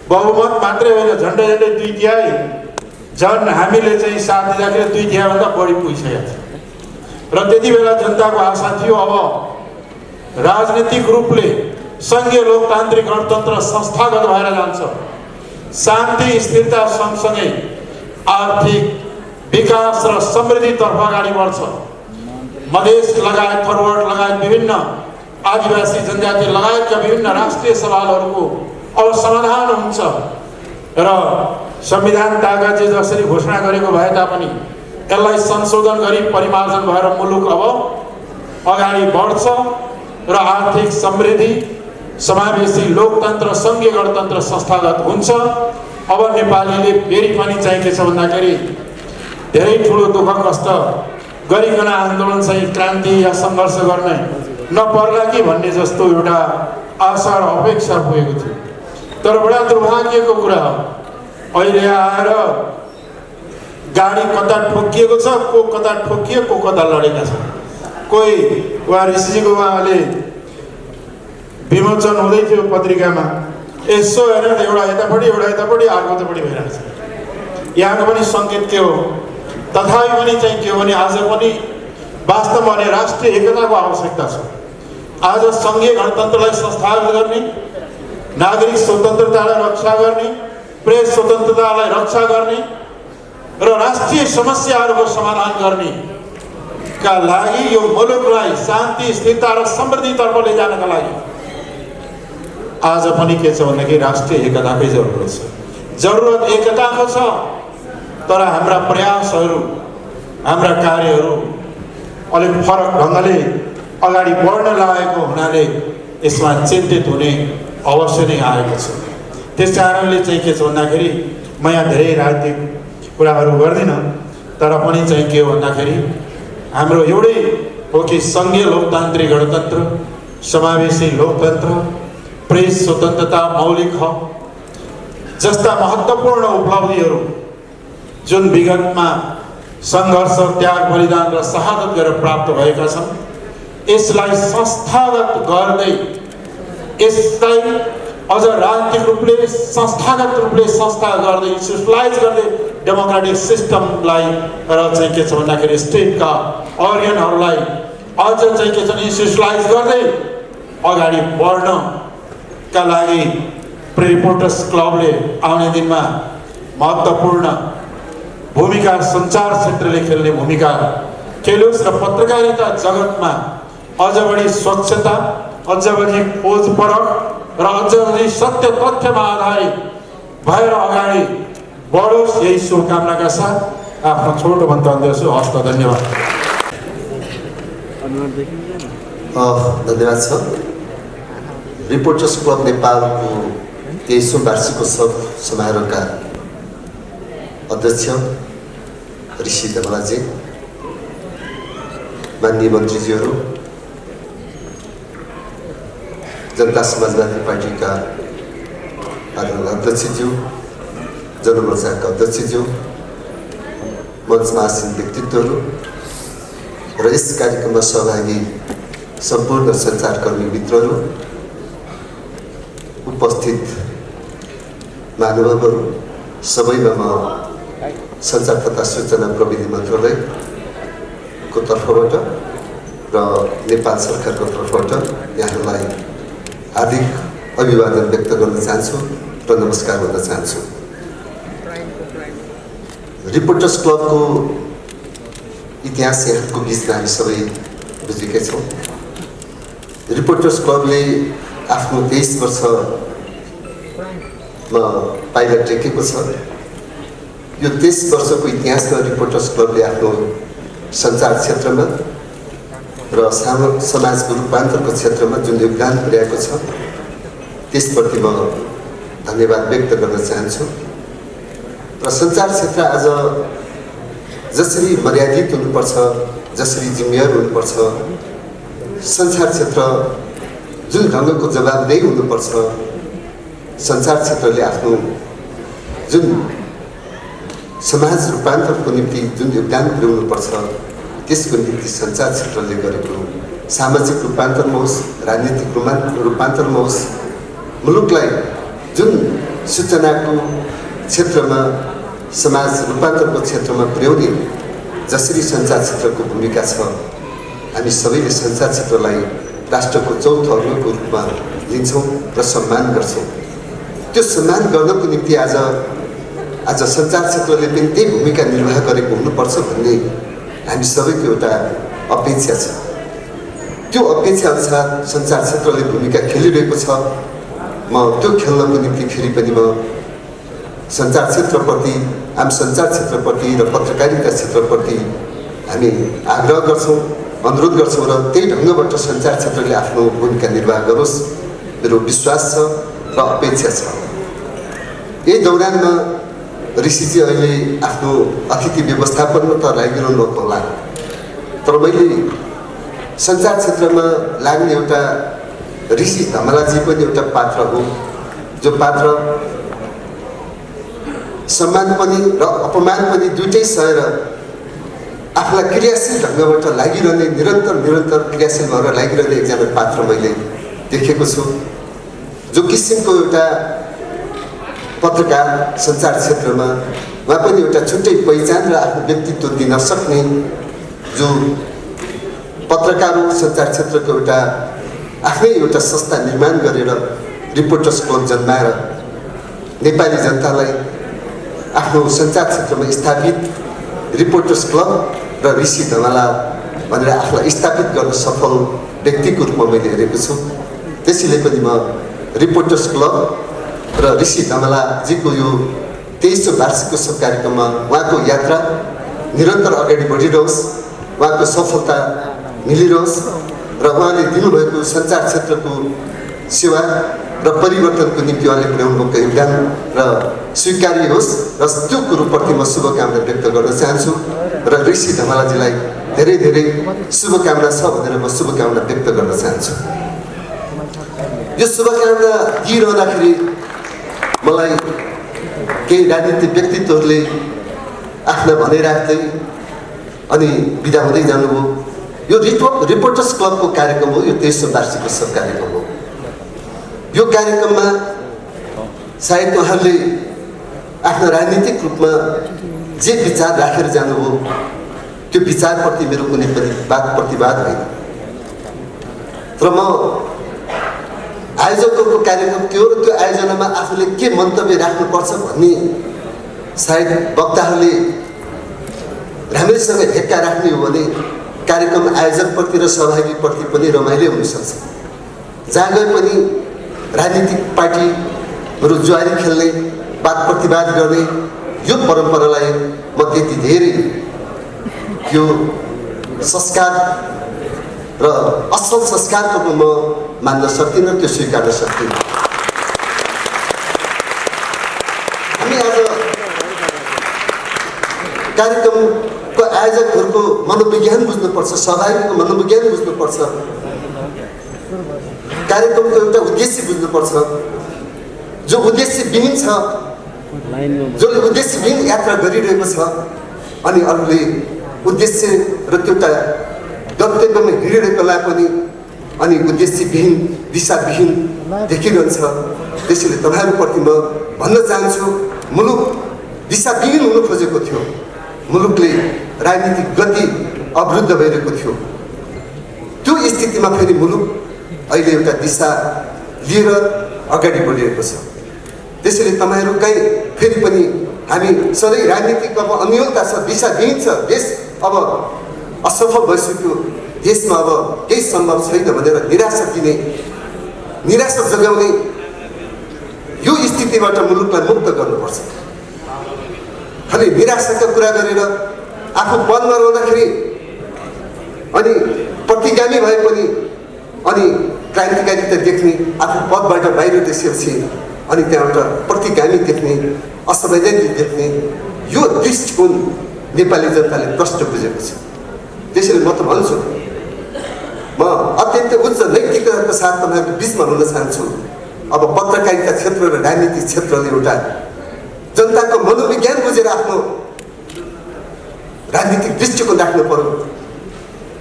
[SPEAKER 3] बहुमत मात्रै होइन, झन्डै झन्डै 2/3 झन् हामीले चाहिँ साथ दिँदाखेरि 2/3 भन्दा बढी पुगिसकेका थियो। र त्यति बेला जनताको आशा थियो अब राजनीतिक रूपले सङ्घीय लोकतान्त्रिक गणतन्त्र संस्थागत भएर जान्छ, शान्ति स्थिरता सँगसँगै आर्थिक विकास र समृद्धितर्फ अगाडि बढ्छ। मधेस लगायत फरवर्ड लगायत विभिन्न आदिवासी जनजाति लगायतका विभिन्न राष्ट्रिय सवालहरूको अब समाधान हुन्छ र संविधान ताकाले जसरी घोषणा गरेको भए तापनि यसलाई संशोधन गरी परिमार्जन भएर मुलुक अब अगाडि बढ्छ र आर्थिक समृद्धि समावेशी लोकतन्त्र सङ्घीय गणतन्त्र संस्थागत हुन्छ। अब नेपालीले फेरि पनि चाहिँ के छ भन्दाखेरि धेरै ठुलो दुःख कष्ट गरिकन आन्दोलन चाहिँ क्रान्ति या सङ्घर्ष गर्ने नपर्ला कि भन्ने जस्तो एउटा आशा र अपेक्षा पुगेको थियो। तर बडा दुर्भाग्यको कुरा हो, अहिले आएर गाडी कता ठोकिएको छ, को कता ठोकियो, को कता लडेका छ। कोही उहाँ ऋषिजीको उहाँले विमोचन हुँदै थियो पत्रिकामा, यसो हेरेर एउटा यतापट्टि अर्को यतापट्टि भइरहेको छ। यहाँको पनि सङ्केत के हो, तथापि पनि चाहिँ के हो भने आज पनि वास्तवमा भने राष्ट्रिय एकताको आवश्यकता छ। आज सङ्घीय गणतन्त्रलाई संस्थागत गर्ने, नागरिक स्वतन्त्रतालाई रक्षा गर्ने, प्रेस स्वतन्त्रतालाई रक्षा गर्ने र राष्ट्रिय समस्याहरूको समाधान गर्ने का लागि यो मुलुकलाई शान्ति स्थिरता र समृद्धितर्फ लैजानका लागि आज पनि के छ भन्दाखेरि राष्ट्रिय एकताकै जरुरत छ। जरुरत एकताको छ, तर हाम्रा प्रयासहरू हाम्रा कार्यहरू अलिक फरक ढङ्गले अगाडि बढ्न लागेको हुनाले यसमा चिन्तित हुने अवश्य नै आएको छ। त्यस कारणले चाहिँ के छ भन्दाखेरि म यहाँ धेरै राजनीतिक कुराहरू गर्दिनँ, तर पनि चाहिँ के हो भन्दाखेरि हाम्रो एउटै हो कि सङ्घीय लोकतान्त्रिक गणतन्त्र, समावेशी लोकतन्त्र, प्रेस स्वतन्त्रता, मौलिक हक जस्ता महत्त्वपूर्ण उपलब्धिहरू जुन विगतमा सङ्घर्ष, त्याग, बलिदान र शहादत गरेर प्राप्त भएका छन्, यसलाई संस्थागत गर्दै यसलाई अझ राजनीतिक रूपले संस्थागत रूपले संस्था गर्दै इन्स्टिट्युसनलाइज गर्दै डेमोक्रेटिक सिस्टमलाई र चाहिँ के छ भन्दाखेरि स्टेटका अर्गनहरूलाई अझ चाहिँ के छ इन्स्टिट्युसनलाइज गर्दै अगाडि बढ्नका लागि रिपोर्टर्स क्लबले आउने दिनमा महत्त्वपूर्ण भूमिका सञ्चार क्षेत्रले खेल्ने भूमिका खेलोस् र पत्रकारिता जगतमा अझ बढी स्वच्छता, अझ बढी खोजपरख र अझ बढी सत्य तथ्यमा आधारित भएर अगाडि बढोस्, यही शुभकामनाका साथ आफ्नो छोटो मन्तव्य दिन्छु। हस्त धन्यवाद।
[SPEAKER 4] धन्यवाद छ। रिपोर्टर्स क्लब नेपालको 23औं वार्षिकोत्सव समारोहका अध्यक्ष ऋषि धमलाजी, माननीय मन्त्रीज्यूहरू, जनता समाजवादी पार्टीका अध्यक्षज्यू, जनमोर्चाका अध्यक्षज्यू, मञ्चमा आसीन व्यक्तित्वहरू र यस कार्यक्रममा सहभागी सम्पूर्ण सञ्चारकर्मी मित्रहरू, उपस्थित महानुभावहरू, सबैमा म सञ्चार तथा सूचना प्रविधि मन्त्रालयको तर्फबाट र नेपाल सरकारको तर्फबाट यहाँहरूलाई हार्दिक अभिवादन व्यक्त गर्न चाहन्छु र नमस्कार भन्न चाहन्छु। रिपोर्टर्स क्लबको इतिहास यहाँको बिचमा हामी सबै बुझेकै छौँ। रिपोर्टर्स क्लबले आफ्नो 23 वर्षमा पाइला टेकेको छ। यो 23 वर्षको इतिहासमा रिपोर्टर्स क्लबले आफ्नो सञ्चार क्षेत्रमा र समाजको रूपान्तरको क्षेत्रमा जुन योगदान पुर्याएको छ त्यसप्रति म धन्यवाद व्यक्त गर्न चाहन्छु। र सञ्चार क्षेत्र आज जसरी मर्यादित हुनुपर्छ, जसरी जिम्मेवार हुनुपर्छ, सञ्चार क्षेत्र जुन ढङ्गको जवाबदेही हुनुपर्छ, सञ्चार क्षेत्रले आफ्नो जुन समाज रूपान्तरको निम्ति जुन योगदान पुर्याउनुपर्छ त्यसको निम्ति सञ्चार क्षेत्रले गरेको सामाजिक रूपान्तरमा होस्, राजनीतिक रूपान्तरमा होस्, मुलुकलाई जुन सूचनाको क्षेत्रमा समाज रूपान्तरको क्षेत्रमा पुर्याउने जसरी सञ्चार क्षेत्रको भूमिका छ, हामी सबैले सञ्चार क्षेत्रलाई राष्ट्रको चौथो अङ्गको रूपमा लिन्छौँ र सम्मान गर्छौँ। त्यो सम्मान गर्नको निम्ति आज सञ्चार क्षेत्रले पनि त्यही भूमिका निर्वाह गरेको हुनुपर्छ भन्ने हामी सबैको एउटा अपेक्षा छ। त्यो अपेक्षा अनुसार सञ्चार क्षेत्रले भूमिका खेलिरहेको छ। म त्यो खेल्नको निम्ति फेरि पनि म सञ्चार क्षेत्रप्रति, आम सञ्चार क्षेत्रप्रति र पत्रकारिता क्षेत्रप्रति हामी आग्रह गर्छौँ, अनुरोध गर्छौँ र त्यही ढङ्गबाट सञ्चार क्षेत्रले आफ्नो भूमिका निर्वाह गरोस् मेरो विश्वास छ र अपेक्षा छ। यही दौरानमा ऋषिजी अहिले आफ्नो अतिथि व्यवस्थापनमा त लागिरहनु भएको होला, तर मैले सञ्चार क्षेत्रमा लाग्ने एउटा ऋषि धमलाजी पनि एउटा पात्र हो, जो पात्र सम्मान पनि र अपमान पनि दुइटै सहेर आफूलाई क्रियाशील ढङ्गबाट लागिरहने, निरन्तर क्रियाशील भएर लागिरहने एकजना पात्र मैले देखेको छु। जो किसिमको एउटा पत्रकार सञ्चार क्षेत्रमा उहाँ पनि एउटा छुट्टै पहिचान र आफ्नो व्यक्तित्व दिन सक्ने जो पत्रकार हो, सञ्चार क्षेत्रको एउटा आफ्नै एउटा संस्था निर्माण गरेर रिपोर्टर्स क्लब जन्माएर नेपाली जनतालाई आफ्नो सञ्चार क्षेत्रमा स्थापित रिपोर्टर्स क्लब र ऋषि धमला भनेर आफूलाई स्थापित गर्न सफल व्यक्तिको रूपमा मैले हेरेको छु। त्यसैले पनि म रिपोर्टर्स क्लब र ऋषि धमलाजीको यो 23औं वार्षिकोत्सव कार्यक्रममा उहाँको यात्रा निरन्तर अगाडि बढिरहोस्, उहाँको सफलता मिलिरहोस् र उहाँले दिनुभएको सञ्चार क्षेत्रको सेवा र परिवर्तनको निम्ति उहाँले पुर्याउनु भएको योगदान र स्वीकार्य होस् र त्यो कुरोप्रति म शुभकामना व्यक्त गर्न चाहन्छु र ऋषि धमलाजीलाई धेरै धेरै शुभकामना छ भनेर म शुभकामना व्यक्त गर्न चाहन्छु। यो शुभकामना दिइरहँदाखेरि मलाई केही राजनीतिक व्यक्तित्वहरूले आफ्ना भनाइ राख्दै अनि बिदा हुँदै जानुभयो। यो रिपोर्टर्स क्लबको कार्यक्रम हो, यो 23औं वार्षिकोत्सव कार्यक्रम हो। यो कार्यक्रममा सायद उहाँहरूले आफ्नो राजनीतिक रूपमा जे विचार राखेर जानुभयो त्यो विचारप्रति मेरो कुनै पनि प्रतिवाद होइन, तर म आयोजकको कार्यक्रम के हो र त्यो आयोजनामा आफूले के मन्तव्य राख्नुपर्छ भन्ने सायद वक्ताहरूले राम्रैसँग हेक्का राख्ने हो भने कार्यक्रम आयोजकप्रति र सहभागीप्रति पनि रमाइलो हुनसक्छ। जहाँ गए पनि राजनीतिक पार्टीहरू जुवारी खेल्ने, वाद प्रतिवाद गर्ने यो परम्परालाई म त्यति धेरै यो संस्कार र असल संस्कारको म मान्न सक्दिनँ, त्यो स्वीकार्न सक्दिनँ। हामी आज कार्यक्रमको आयोजकहरूको मनोविज्ञान बुझ्नुपर्छ, सहभागीको मनोविज्ञान बुझ्नुपर्छ, कार्यक्रमको एउटा उद्देश्य बुझ्नुपर्छ। जो उद्देश्यविहीन छ, जो उद्देश्यविहीन यात्रा गरिरहेको छ अनि अरूले उद्देश्य र त्यो एउटा गन्तव्यमा हिँडिरहेकोलाई पनि अनि उद्देश्यविहीन, दिशाविहीन देखिरहन्छ। त्यसैले तपाईँहरूप्रति म भन्न चाहन्छु, मुलुक दिशाविहीन हुन खोजेको थियो, मुलुकले राजनीतिक गति अवरुद्ध भइरहेको थियो। त्यो स्थितिमा फेरि मुलुक अहिले एउटा दिशा लिएर अगाडि बढिरहेको छ। त्यसैले तपाईँहरू कहीँ फेरि पनि हामी सधैँ राजनीतिक अब अन्योलता छ, दिशाविहीन छ, देश अब असफल भइसक्यो, देशमा अब केही सम्भव छैन भनेर निराशा दिने, निराशा जगाउने यो स्थितिबाट मुलुकलाई मुक्त गर्नुपर्छ। खालि निराशाका कुरा गरेर आफू पदमा रहँदाखेरि अनि प्रतिगामी भए पनि अनि क्रान्तिकारिता देख्ने, आफू पदबाट बाहिर देखेपछि अनि त्यहाँबाट प्रतिगामी देख्ने, असंवैधानिक देख्ने यो दृष्टिकोण नेपाली जनताले प्रष्ट बुझेको छ। त्यसैले म त भन्छु, म अत्यन्त उच्च नैतिकताको साथ तपाईँहरूको बिचमा हुन चाहन्छु। अब पत्रकारिता क्षेत्र र राजनीतिक क्षेत्रले एउटा जनताको मनोविज्ञान बुझेर आफ्नो राजनीतिक दृष्टिकोण राख्नु पर्यो।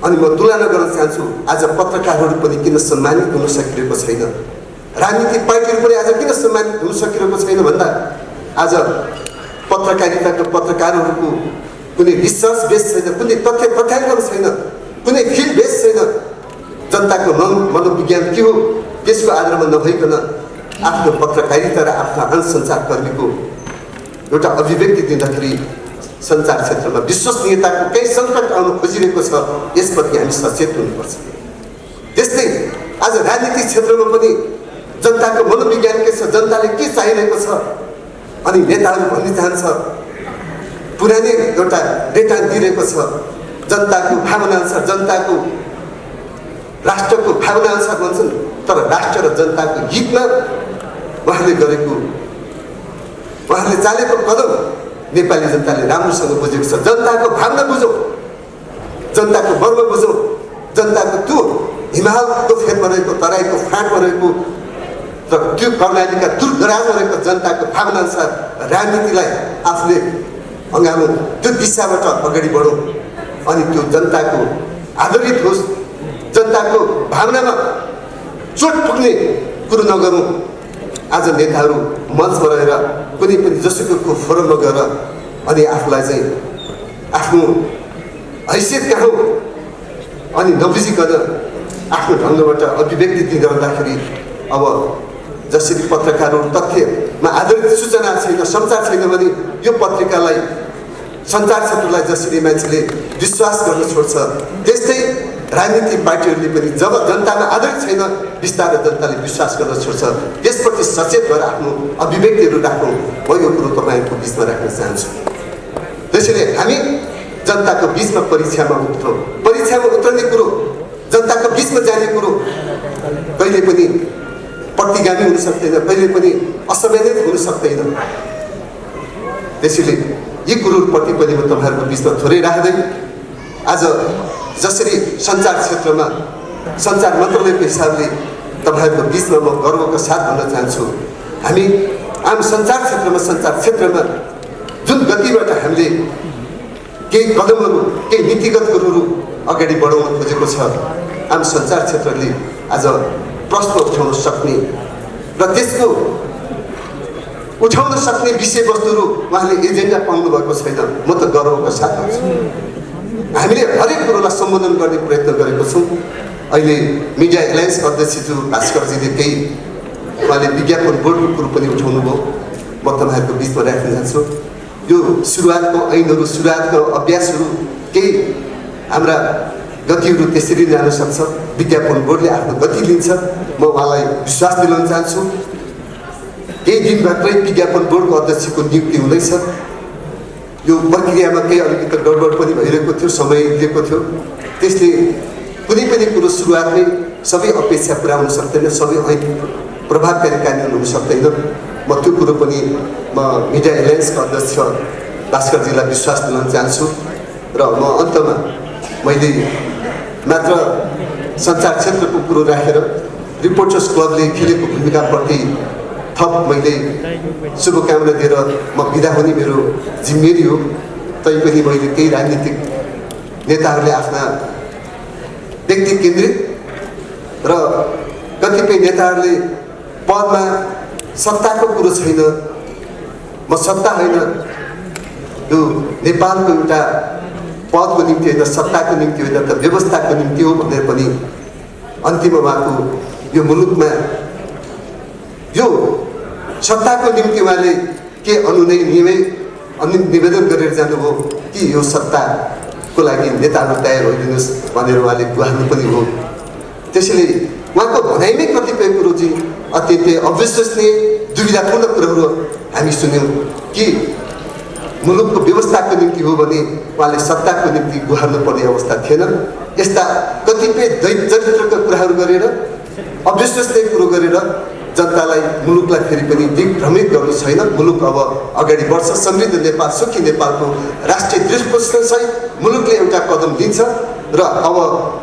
[SPEAKER 4] अनि म तुलना गर्न चाहन्छु, आज पत्रकारहरू पनि किन सम्मानित हुन सकिरहेको छैन, राजनीतिक पार्टीहरू पनि आज किन सम्मानित हुन सकिरहेको छैन भन्दा आज पत्रकारिताका पत्रकारहरूको कुनै रिसर्च बेस छैन, कुनै तथ्य तथ्याङ्क छैन, कुनै फिल्ड बेस छैन। जनताको मनोविज्ञान के हो त्यसको आधारमा नभइकन आफ्नो पत्रकारिता र आफ्ना अंश सञ्चारकर्मीको एउटा अभिव्यक्ति दिँदाखेरि सञ्चार क्षेत्रमा विश्वसनीयताको केही सङ्कट आउन खोजिरहेको छ। यसप्रति हामी सचेत हुनुपर्छ। त्यस्तै आज राजनीतिक क्षेत्रमा पनि जनताको मनोविज्ञान के छ, जनताले के चाहिरहेको छ, अनि नेताहरू भन्न चाहन्छ पुरानै एउटा डेटा दिइरहेको छ। जनताको भावना अनुसार, जनताको राष्ट्रको भावना अनुसार भन्छन्, तर राष्ट्र र जनताको हितमा उहाँले गरेको, उहाँले चालेको कदम नेपाली जनताले राम्रोसँग बुझेको छ। जनताको भावना बुझौँ, जनताको मर्म बुझौँ, जनताको त्यो हिमालको फेदमा रहेको, तराईको फाँटमा रहेको र त्यो कर्णालीका दूरदराजमा रहेको जनताको भावना अनुसार राजनीतिलाई आफूले अँगालौँ, त्यो दिशाबाट अगाडि बढौँ अनि त्यो जनताको आधारित होस्, जनताको भावनामा चोट पुग्ने कुरो नगरौँ। आज नेताहरू मञ्चमा रहेर कुनै पनि जसुकैको फोरममा गएर अनि आफूलाई चाहिँ आफ्नो हैसियत कहाँ हो अनि नबुझिकन आफ्नो ढङ्गबाट अभिव्यक्ति दिँदाखेरि अब जसरी पत्रकारहरू तथ्यमा आधारित सूचना छैन, सञ्चार छैन भने यो पत्रिकालाई, सञ्चार क्षेत्रलाई जसरी मान्छेले विश्वास गर्न छोड्छ, त्यस्तै राजनीतिक पार्टीहरूले पनि जब जनतामा आधारित छैन बिस्तारै जनताले विश्वास गर्न छोड्छ। त्यसप्रति सचेत भएर आफ्नो अभिव्यक्तिहरू राखौँ। म यो कुरो तपाईँहरूको बिचमा राख्न चाहन्छु। त्यसैले हामी जनताको बिचमा परीक्षामा उत्रौँ। परीक्षामा उत्रने कुरो, जनताको बिचमा जाने कुरो कहिले पनि प्रतिगामी हुन सक्दैन, कहिले पनि असंवैधानिक हुन सक्दैन। त्यसैले यी कुरोप्रति पनि म तपाईँहरूको बिचमा थोरै राख्दै आज जसरी सञ्चार क्षेत्रमा सञ्चार मन्त्रालयको हिसाबले तपाईँहरूको बिचमा म गर्वका साथ भन्न चाहन्छु, हामी आम सञ्चार क्षेत्रमा जुन गतिबाट हामीले केही कदमहरू, केही नीतिगत कुरोहरू अगाडि बढाउन खोजेको छ, आम सञ्चार क्षेत्रले आज प्रश्न उठाउन सक्ने र त्यसको उठाउन सक्ने विषयवस्तुहरू उहाँले एजेन्डा पाउनु भएको छैन। म त गर्वका साथ भन्छु, हामीले हरेक कुरोलाई सम्बोधन गर्ने प्रयत्न गरेको छौँ। अहिले मिडिया एलायन्सका अध्यक्षज्यू भास्करजीले केही उहाँले विज्ञापन बोर्डको कुरो पनि उठाउनु भयो, म तपाईँहरूको बिचमा राख्न चाहन्छु। यो सुरुवातको ऐनहरू, सुरुवातको अभ्यासहरू, केही हाम्रा गतिहरू त्यसरी जान सक्छ। विज्ञापन बोर्डले आफ्नो गति लिन्छ, म उहाँलाई विश्वास दिलाउन चाहन्छु। केही दिनभित्रै विज्ञापन बोर्डको अध्यक्षको नियुक्ति हुँदैछ। यो प्रक्रियामा केही अलिकति गडबड पनि भइरहेको थियो, समय लिएको थियो। त्यसले कुनै पनि कुरो सुरुवातमै सबै अपेक्षा पुरा हुन सक्दैन, सबै ऐन प्रभावकारी कार्यान्वयन हुन सक्दैन। म त्यो कुरो पनि म मिडिया एलायन्सका अध्यक्ष भास्करजीलाई विश्वास दिलाउन चाहन्छु। र म अन्तमा मैले मात्र सञ्चार क्षेत्रको कुरो राखेर रिपोर्टर्स क्लबले खेलेको भूमिकाप्रति थप मैले शुभकामना दिएर म बिदा हुने मेरो जिम्मेवारी हो। तैपनि मैले केही राजनीतिक नेताहरूले आफ्ना व्यक्ति केन्द्रित र कतिपय नेताहरूले पदमा सत्ताको कुरो छैन, म सत्ता होइन, यो नेपालको एउटा पदको निम्ति होइन, सत्ताको निम्ति होइन, त व्यवस्थाको निम्ति हो भनेर पनि अन्तिम उहाँको यो मुलुकमा यो सत्ताको निम्ति उहाँले के निवेदन गरेर जानुभयो कि यो सत्ताको लागि नेताहरू तयार भइदिनुहोस् भनेर उहाँले गुहार्नु पनि हो। त्यसैले उहाँको भनाइमै कतिपय कुरो चाहिँ अत्यन्तै अविश्वसनीय, दुविधापूर्ण कुराहरू हामी सुन्यौँ कि मुलुकको व्यवस्थाको निम्ति हो भने उहाँले सत्ताको निम्ति गुहार्नु पर्ने अवस्था थिएन। यस्ता कतिपय चरित्रका कुराहरू गरेर, अविश्वसनीय कुरो गरेर जनतालाई, मुलुकलाई फेरि पनि दिग्भ्रमित गर्नु छैन। मुलुक अब अगाडि बढ्छ। समृद्ध नेपाल, सुखी नेपालको राष्ट्रिय दृष्टिकोणसहित मुलुकले एउटा कदम दिन्छ र अब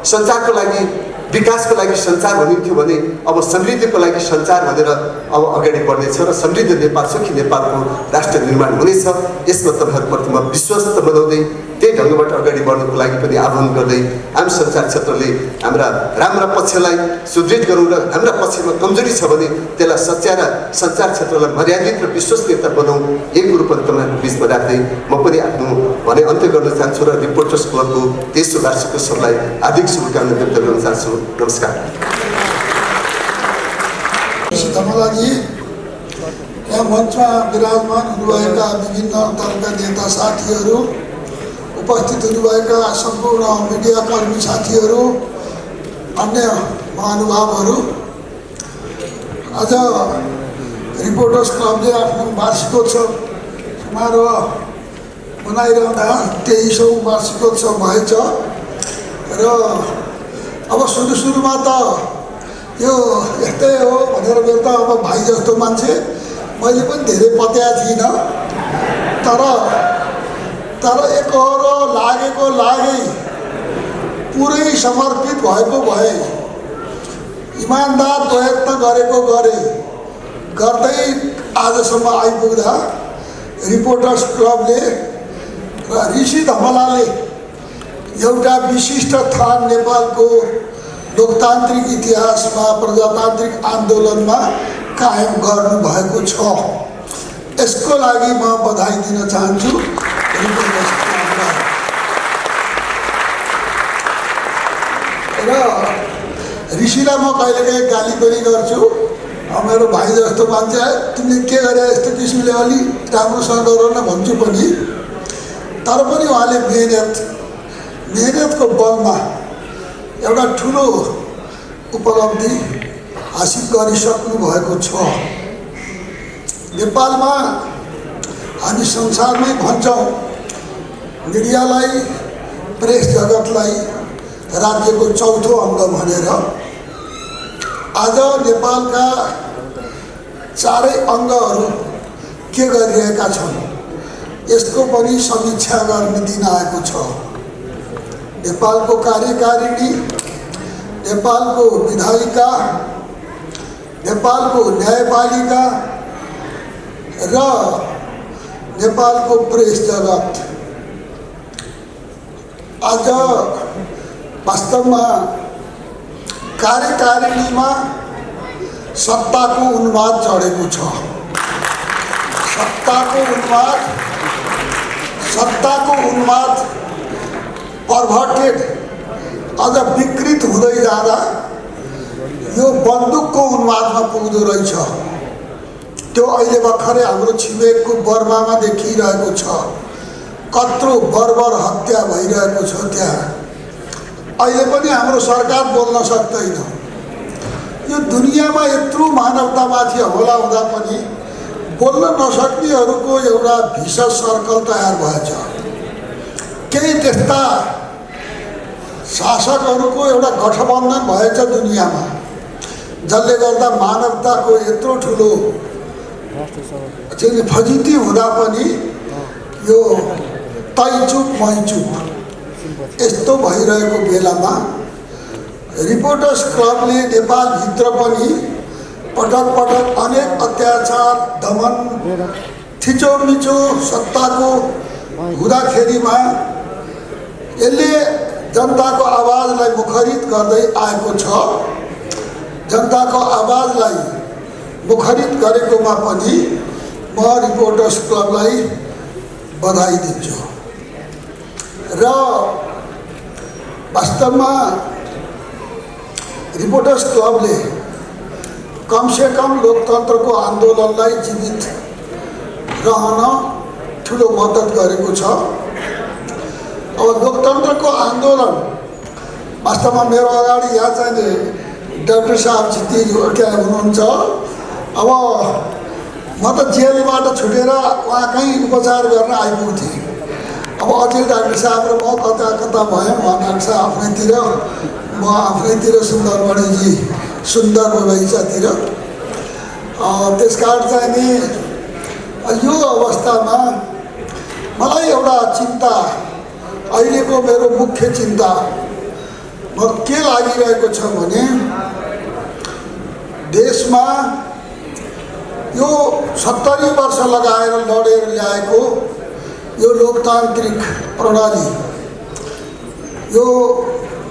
[SPEAKER 4] सञ्चारको लागि, विकासको लागि सञ्चार भनिन्थ्यो भने अब समृद्धिको लागि सञ्चार भनेर अब अगाडि बढ्नेछ र समृद्ध नेपाल, सुखी नेपालको राष्ट्र निर्माण हुनेछ। यसमा तपाईँहरूप्रति म विश्वास बनाउँदै त्यही त्यही ढङ्गबाट अगाडि बढ्नुको लागि पनि आह्वान गर्दै आम सञ्चार क्षेत्रले हाम्रा राम्रा पक्षलाई सुदृढ गरौँ र हाम्रा पक्षमा कमजोरी छ भने त्यसलाई सच्याएर सञ्चार क्षेत्रलाई मर्यादित र विश्वसनीयता बनाउँ, यही कुरो पनि तपाईँहरूको बिचमा राख्दै म पनि आफ्नो भने अन्त्य गर्न चाहन्छु र रिपोर्टर्स क्लबको 23औं वार्षिकोत्सवलाई हार्दिक शुभकामना व्यक्त गर्न चाहन्छु। नमस्कार।
[SPEAKER 5] धमलाजी, यहाँ मञ्चमा विराजमान हुनुभएका विभिन्न दलका नेता साथीहरू, उपस्थित हुनुभएका सम्पूर्ण मिडियाकर्मी साथीहरू, अन्य महानुभावहरू, आज रिपोर्टर्स क्लबले आफ्नो वार्षिकोत्सव समारोह मनाइरहँदा 23औं वार्षिकोत्सव भएछ र अब सुरुमा त यो यस्तै हो भनेर मेरो त अब भाइ जस्तो मान्छे मैले पनि धेरै पत्याएको थिइनँ, तर एकहोरो लागेको लागे, पुरै समर्पित भएको भए, इमान्दार प्रयत्न गरेको गर्दै आजसम्म आइपुग्दा रिपोर्टर्स क्लबले र ऋषि धमलाले एउटा विशिष्ट स्थान नेपालको लोकतान्त्रिक इतिहासमा प्रजातान्त्रिक आन्दोलनमा कायम गर्नुभएको छ। यसको लागि म बधाई दिन चाहन्छु। र ऋषिलाई म कहिलेकाहीँ गाली पनि गर्छु, मेरो भाइ जस्तो मान्छे तिमीले के गरे यस्तो किसिमले अलि राम्रोसँग गर न भन्छु पनि, तर पनि उहाँले मेहनतको बलमा एउटा ठुलो उपलब्धि हासिल गरिसक्नु भएको छ। नेपालमा हामी संसारमै भन्छौँ मिडियालाई, प्रेस जगतलाई राज्यको चौथो अङ्ग भनेर। आज नेपालका चारै अङ्गहरू के गरिरहेका छन् यसको पनि समीक्षा गर्ने दिन आएको छ। नेपालको कार्यकारिणी, नेपालको विधायिका, नेपालको न्यायपालिका र नेपालको प्रेस जगत आज वास्तवमा कार्यकारिणीमा सत्ताको उन्माद चढेको छ। सत्ताको उन्माद पर्भर्टेड अझ विकृत हुँदै जाँदा यो बन्दुकको उन्मादमा पुग्दो रहेछ। त्यो अहिले भर्खरै हाम्रो छिमेकको बर्मामा देखिरहेको छ। कत्रो बर्बर हत्या भइरहेको छ त्यहाँ। अहिले पनि हाम्रो सरकार बोल्न सक्दैन। यो दुनियाँमा यत्रो मानवतामाथि हमला हुँदा पनि बोल्न नसक्नेहरूको एउटा भिषस सर्कल तयार भएछ। केही त्यस्ता शासकहरूको एउटा गठबन्धन भएछ दुनियाँमा, जसले गर्दा मानवताको यत्रो ठुलो फजिती हुँदा पनि यो तैचुप मैचुप यस्तो भइरहेको बेलामा रिपोर्टर्स क्लबले नेपालभित्र पनि पटक पटक अनेक अत्याचार, दमन, थिचोमिचो सत्ताको हुँदाखेरिमा यसले जनताको आवाजलाई मुखरित गर्दै आएको छ। जनताको आवाजलाई मुखरित गरेकोमा पनि म रिपोर्टर्स क्लबलाई बधाई दिन्छु। र वास्तवमा रिपोर्टर्स क्लबले कमसेकम लोकतन्त्रको आन्दोलनलाई जीवित रहन ठुलो मद्दत गरेको छ। अब लोकतन्त्रको आन्दोलन वास्तवमा मेरो अगाडि यहाँ चाहिँ डाक्टर साहब चित्ती हुनुहुन्छ। अब म त जेलबाट छुटेर उहाँ कहीँ उपचार गर्न आइपुग्थेँ। अब अझै डाक्टर साहब र म कता कता भयौँ। उहाँ डाक्टर साहब आफ्नैतिर, म आफ्नैतिर सुन्दरमणिजी सुन्दर बगैँचातिर। त्यस कारण चाहिँ नि यो अवस्थामा मलाई एउटा चिन्ता, अहिलेको मेरो मुख्य चिन्ता के लागिरहेको छ भने देशमा यो 70 वर्ष लगाएर लडेर ल्याएको यो लोकतान्त्रिक प्रणाली, यो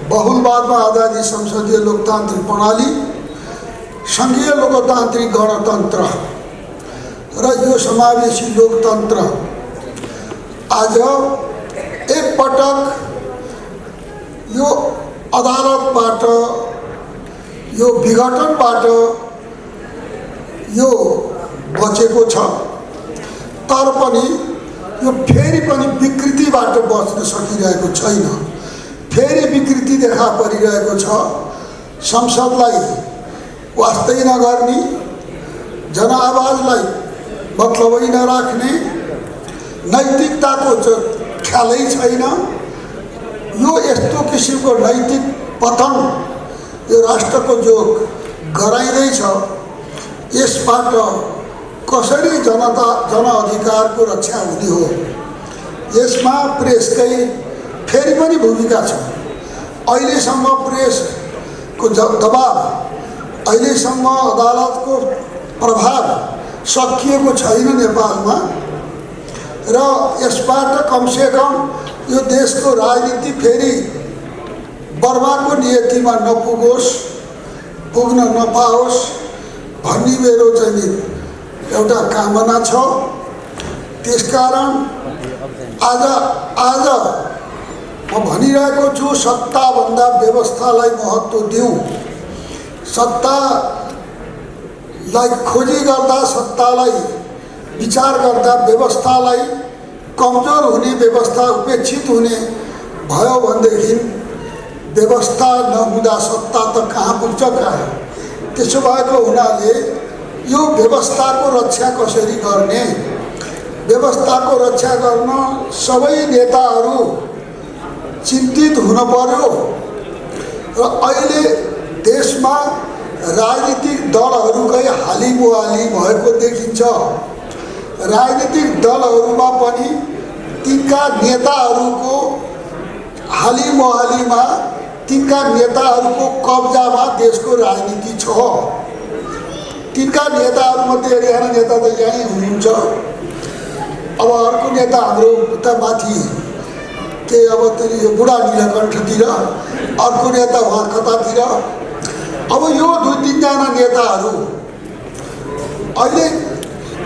[SPEAKER 5] बहुलवादमा आधारित संसदीय लोकतान्त्रिक प्रणाली, सङ्घीय लोकतान्त्रिक गणतन्त्र र यो समावेशी लोकतन्त्र आज एकपटक यो अदालतबाट, यो विघटनबाट यो बचेको छ। तर पनि यो फेरि पनि विकृतिबाट बच्न सकिरहेको छैन। फेरि विकृति देखा परिरहेको छ। संसदलाई वास्तै नगर्ने, जनआवाजलाई मतलबै नराख्ने, नैतिकताको ख्यालै छैन। यो यस्तो किसिमको नैतिक पतन यो राष्ट्रको जो गराइँदैछ, यसबाट कसरी जनअधिकारको रक्षा हुने हो? यसमा प्रेसकै फेरि पनि भूमिका छ। अहिलेसम्म प्रेसको दबाब, अहिलेसम्म अदालतको प्रभाव सकिएको छैन नेपालमा र यसबाट कमसेकम यो देशको राजनीति फेरि बर्बादको नियतिमा नपुगोस्, पुग्न नपाओस् भन्ने मेरो चाहिँ एउटा कामना छ। त्यसकारण आज म भनिरहेको छु, सत्ताभन्दा व्यवस्थालाई महत्त्व दिउँ। सत्तालाई खोजी गर्दा, सत्तालाई विचार गर्दा व्यवस्थालाई कमजोर हुने, व्यवस्था उपेक्षित हुने भयो भनेदेखि व्यवस्था नहुँदा सत्ता त कहाँ पुग्छ कहाँ? त्यसो भएको हुनाले यो व्यवस्थाको रक्षा कसरी गर्ने, व्यवस्थाको रक्षा गर्न सबै नेताहरू चिन्तित हुन पर्यो। र अहिले देशमा राजनीतिक दलहरूकै हालिमुहाली भएको देखिन्छ। राजनीतिक दलहरूमा पनि तिनका नेताहरूको हालिमुहालीमा, तिनका नेताहरूको कब्जामा देशको राजनीति छ। तिनका नेताहरूमध्ये एकजना नेता त यहीँ हुनुहुन्छ। अब अर्को नेता हाम्रो उता माथि के अब त्यो यो बुढा नीलकण्ठतिर, अर्को नेता उहाँ कतातिर। अब यो 2-3 नेताहरू अहिले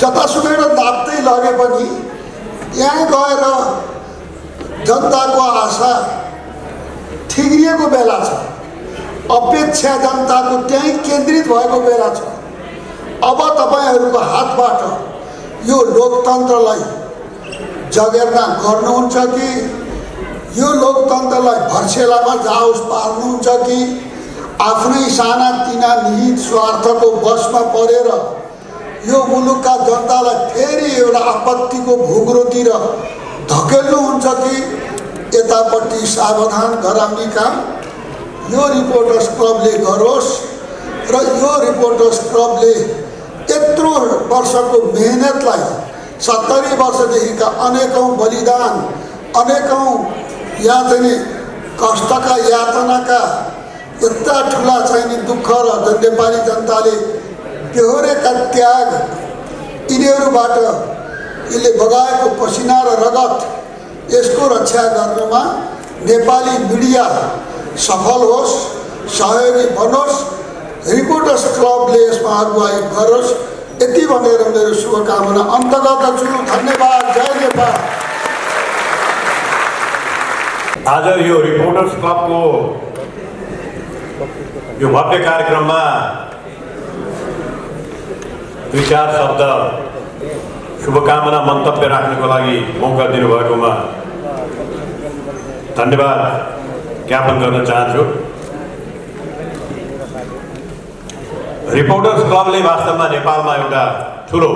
[SPEAKER 5] जतासुकै नाप्दै लगे पनि यहाँ गएर जनताको आशा ठिग्रिएको बेला छ। अपेक्षा जनताको त्यहीँ केन्द्रित भएको बेला छ। अब तपाईँहरूको हातबाट यो लोकतन्त्रलाई जगेर्ना गर्नुहुन्छ कि यो लोकतन्त्रलाई भर्सेलामा जाओस् पार्नुहुन्छ कि आफ्नै सानातिना निहित स्वार्थको बसमा परेर यो मुलुकका जनतालाई फेरि एउटा आपत्तिको भुग्रोतिर धकेल्नुहुन्छ कि यतापट्टि सावधान गराउने काम यो रिपोर्टर्स क्लबले गरोस्। र यो रिपोर्टर्स क्लबले यत्रो वर्षको मेहनतलाई, 70 वर्षदेखिका अनेकौँ बलिदान, अनेकौँ यहाँ चाहिँ कष्टका यातनाका यस्ता ठुला चाहिँ दुःख र नेपाली जनताले बेहोरेका त्याग, यिनीहरूबाट यसले बगाएको पसिना र रगत, यसको रक्षा गर्नमा नेपाली मिडिया सफल होस्, सहयोगी बनोस्, रिपोर्टर्स क्लबले यसमा अगुवाई गरोस्, यति भनेर मेरो शुभकामना अन्त गर्दछु। धन्यवाद। जय नेपाल।
[SPEAKER 6] आज यो रिपोर्टर्स क्लबको यो भव्य कार्यक्रममा 2-4 शब्द शुभकामना मन्तव्य राख्नको लागि मौका दिनुभएकोमा धन्यवाद ज्ञापन गर्न चाहन्छु। रिपोर्टर्स क्लबले वास्तवमा नेपालमा एउटा ठुलो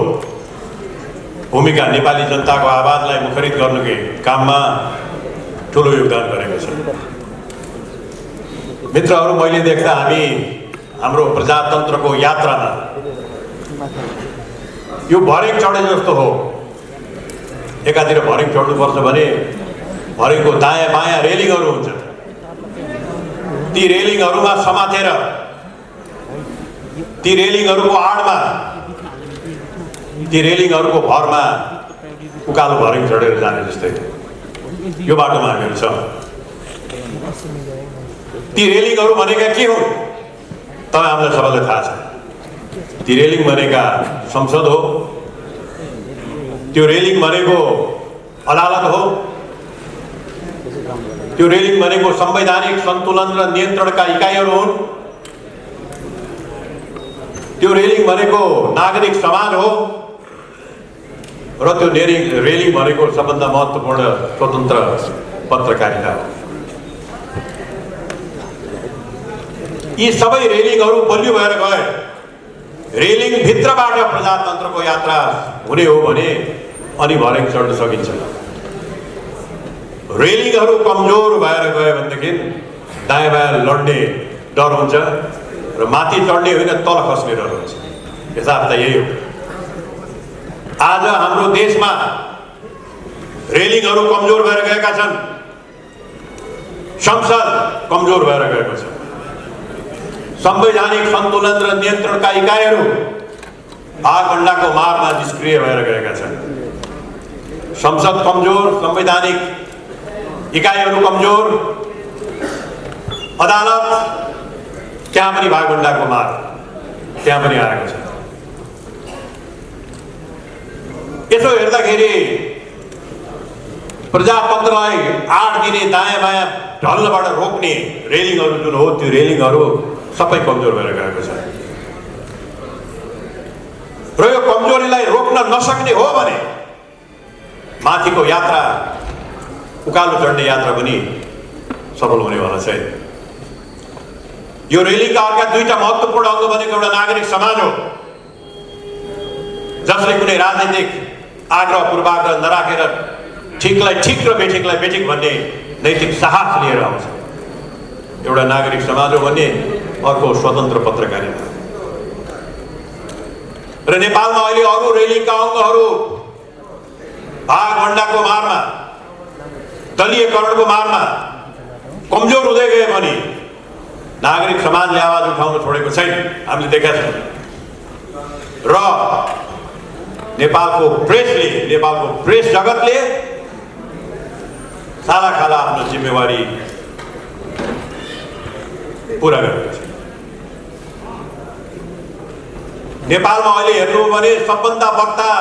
[SPEAKER 6] भूमिका, नेपाली जनताको आवाजलाई मुखरित गर्नुको काममा ठुलो योगदान गरेको छ। मित्रहरू, मैले देख्दा हाम्रो प्रजातन्त्रको यात्रामा यो भरेङ चढे जस्तो हो। एकातिर भरेङ चढ्नुपर्छ भने भरेङको दायाँ बायाँ रेलिङहरू हुन्छ। ती रेलिङहरूमा समातेर, ती रेलिङहरूको आडमा, ती रेलिङहरूको भरमा उकालो भर्यङ चढेर जाने जस्तै यो बाटोमा हामीहरू छौँ। ती रेलिङहरू भनेका के हुन् तपाईँ हामीलाई सबैलाई थाहा छ। ती रेलिङ भनेका संसद हो, त्यो रेलिङ भनेको अदालत हो, त्यो रेलिङ भनेको संवैधानिक सन्तुलन र नियन्त्रणका इकाइहरू हुन्, त्यो रेलिङ भनेको नागरिक समाज हो र त्यो रेलिङ भनेको सबभन्दा महत्त्वपूर्ण स्वतन्त्र पत्रकारिता हो। यी सबै रेलिङहरू बलियो भएर गए। रेलिङ भित्रबाट प्रजातन्त्रको यात्रा हुने हो भने अनि भर्यङ चढ्न सकिन्छ। रेलिङहरू कमजोर भएर गयो भनेदेखि दायाँ बायाँ लड्ने डर हुन्छ र माथि चढ्ने होइन तल खस्ने डर हुन्छ। यथार्थ यही हो। आज हाम्रो देशमा रेलिङहरू कमजोर भएर गएका छन्, संसद कमजोर भएर गएको छ, संवैधानिक सन्तुलन र नियन्त्रणका इकाइहरू भागभण्डाको मारमा निष्क्रिय भएर गएका छन्। संसद कमजोर, संवैधानिक इकाइहरू कमजोर, अदालत त्यहाँ पनि भागभण्डाको मार त्यहाँ पनि आएको छ। यसो हेर्दाखेरि प्रजातन्त्रलाई आड दिने, दायाँ बायाँ ढल्नबाट रोक्ने रेलिङहरू जुन हो त्यो रेलिङहरू सबै कमजोर भएर गएको छ। र यो कमजोरीलाई रोक्न नसक्ने हो भने माथिको यात्रा, उकालो चढ्ने यात्रा पनि सफल हुनेवाला छैन। यो रेलिङका अर्का दुईटा महत्त्वपूर्ण अङ्ग भनेको एउटा नागरिक समाज हो, जसले कुनै राजनैतिक आग्रह पूर्वाग्रह नराखेर ठिकलाई ठिक र बेठिकलाई बेठिक भन्ने नैतिक साहस लिएर आउँछ। एउटा नागरिक समाज हो भने अर्को स्वतन्त्र पत्रकारिता। र नेपालमा अहिले अरू रेलिङका अङ्गहरू भागभण्डाको मारमा, दलीयकरणको मारमा कमजोर हुँदै गए भने नागरिक समाजले आवाज उठाउन छोडेको छैन, हामीले देखेका छौँ। र नेपालको प्रेस जगतले खाला आफ्नो जिम्मेवारी पुरा गरेको छ। नेपालमा अहिले हेर्नु भने सबभन्दा बढ्ता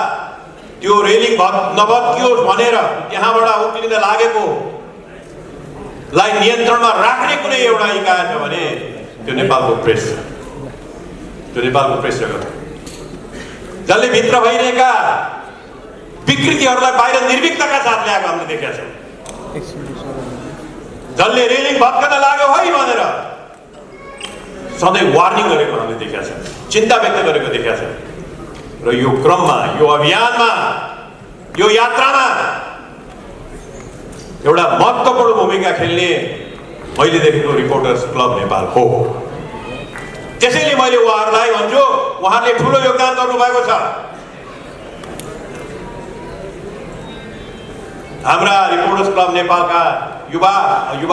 [SPEAKER 6] त्यो रेलिङ नभत्कियोस् भनेर त्यहाँबाट उक्लिन लागेकोलाई नियन्त्रणमा राख्ने कुनै एउटा इकाइ छ भने त्यो नेपालको प्रेस छ, त्यो नेपालको प्रेस जगत, जसले भित्र भइरहेका विकृतिहरूलाई बाहिर निर्भीकताका साथ ल्याएको हामीले देखेका छौँ। जसले रेलिङ भत्कन लाग्यो है भनेर सधैँ वार्निङ गरेको हामीले देखेका छौँ, चिन्ता व्यक्त गरेको देखेका छौँ। र यो क्रममा, यो अभियानमा, यो यात्रामा एउटा महत्त्वपूर्ण भूमिका खेल्ने मैले देखेको रिपोर्टर्स क्लब नेपाल हो। त्यसैले मैले उहाँहरूलाई भन्छु, उहाँहरूले ठुलो योगदान गर्नुभएको छ। हाम्रा रिपोर्टर्स क्लब नेपालका युवा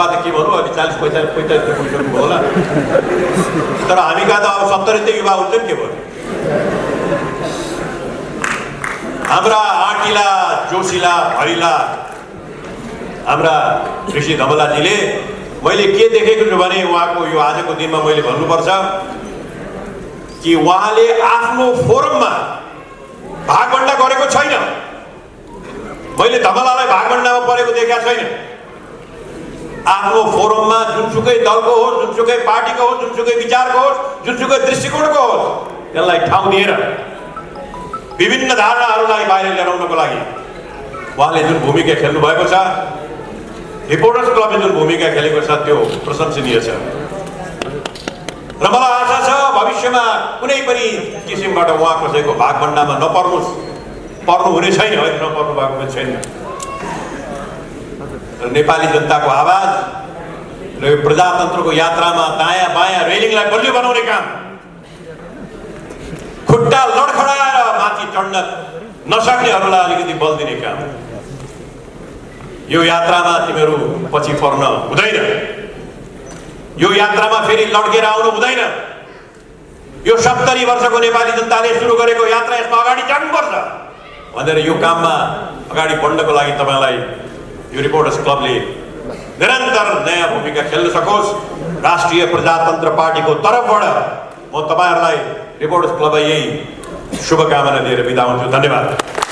[SPEAKER 6] त के भनौँ, अहिले 40-45 पुगिसक्नुभयो होला, तर हामी कहाँ त अब 70 युवा हुन्छन् के भयो। हाम्रा आँटिला, जोसिला, हरिला हाम्रा ऋषि धमलाजीले मैले के देखेको छु भने उहाँको यो आजको दिनमा मैले भन्नुपर्छ कि उहाँले आफ्नो फोरममा भागभण्डा गरेको छैन। मैले धमलालाई भागभण्डामा परेको देखेका छैन। आफ्नो फोरममा जुनसुकै दलको होस्, जुनसुकै पार्टीको होस्, जुनसुकै विचारको होस्, जुनसुकै दृष्टिकोणको होस्, त्यसलाई ठाउँ दिएर विभिन्न धारणाहरूलाई बाहिर ल्याउनको लागि उहाँले जुन भूमिका खेल्नु भएको छ, रिपोर्टर्स क्लबले जुन भूमिका खेलेको छ त्यो प्रशंसनीय छ। र मलाई आशा छ भविष्यमा कुनै पनि किसिमबाट उहाँ कसैको भागभण्डामा पर्नु हुने छैन, होइन, नपर्नु भएको पनि छैन। र नेपाली जनताको आवाज र यो प्रजातन्त्रको यात्रामा दायाँ बायाँ रेलिङलाई बलियो बनाउने काम, खुट्टा लडखडाएर माथि चढ्न नसक्नेहरूलाई अलिकति बल दिने काम, यो यात्रामा तिमीहरू पछि पर्न हुँदैन। यो यात्रामा फेरि लड्केर आउनु हुँदैन। यो 70 वर्षको नेपाली जनताले सुरु गरेको यात्रा यसमा अगाडि जानुपर्छ भनेर यो काममा अगाडि बढ्नको लागि तपाईँलाई यो रिपोर्टर्स क्लबले निरन्तर नयाँ भूमिका खेल्न सकोस्। राष्ट्रिय प्रजातन्त्र पार्टीको तर्फबाट म तपाईँहरूलाई रिपोर्टर्स क्लबलाई यही शुभकामना दिएर बिदा हुन्छु। धन्यवाद।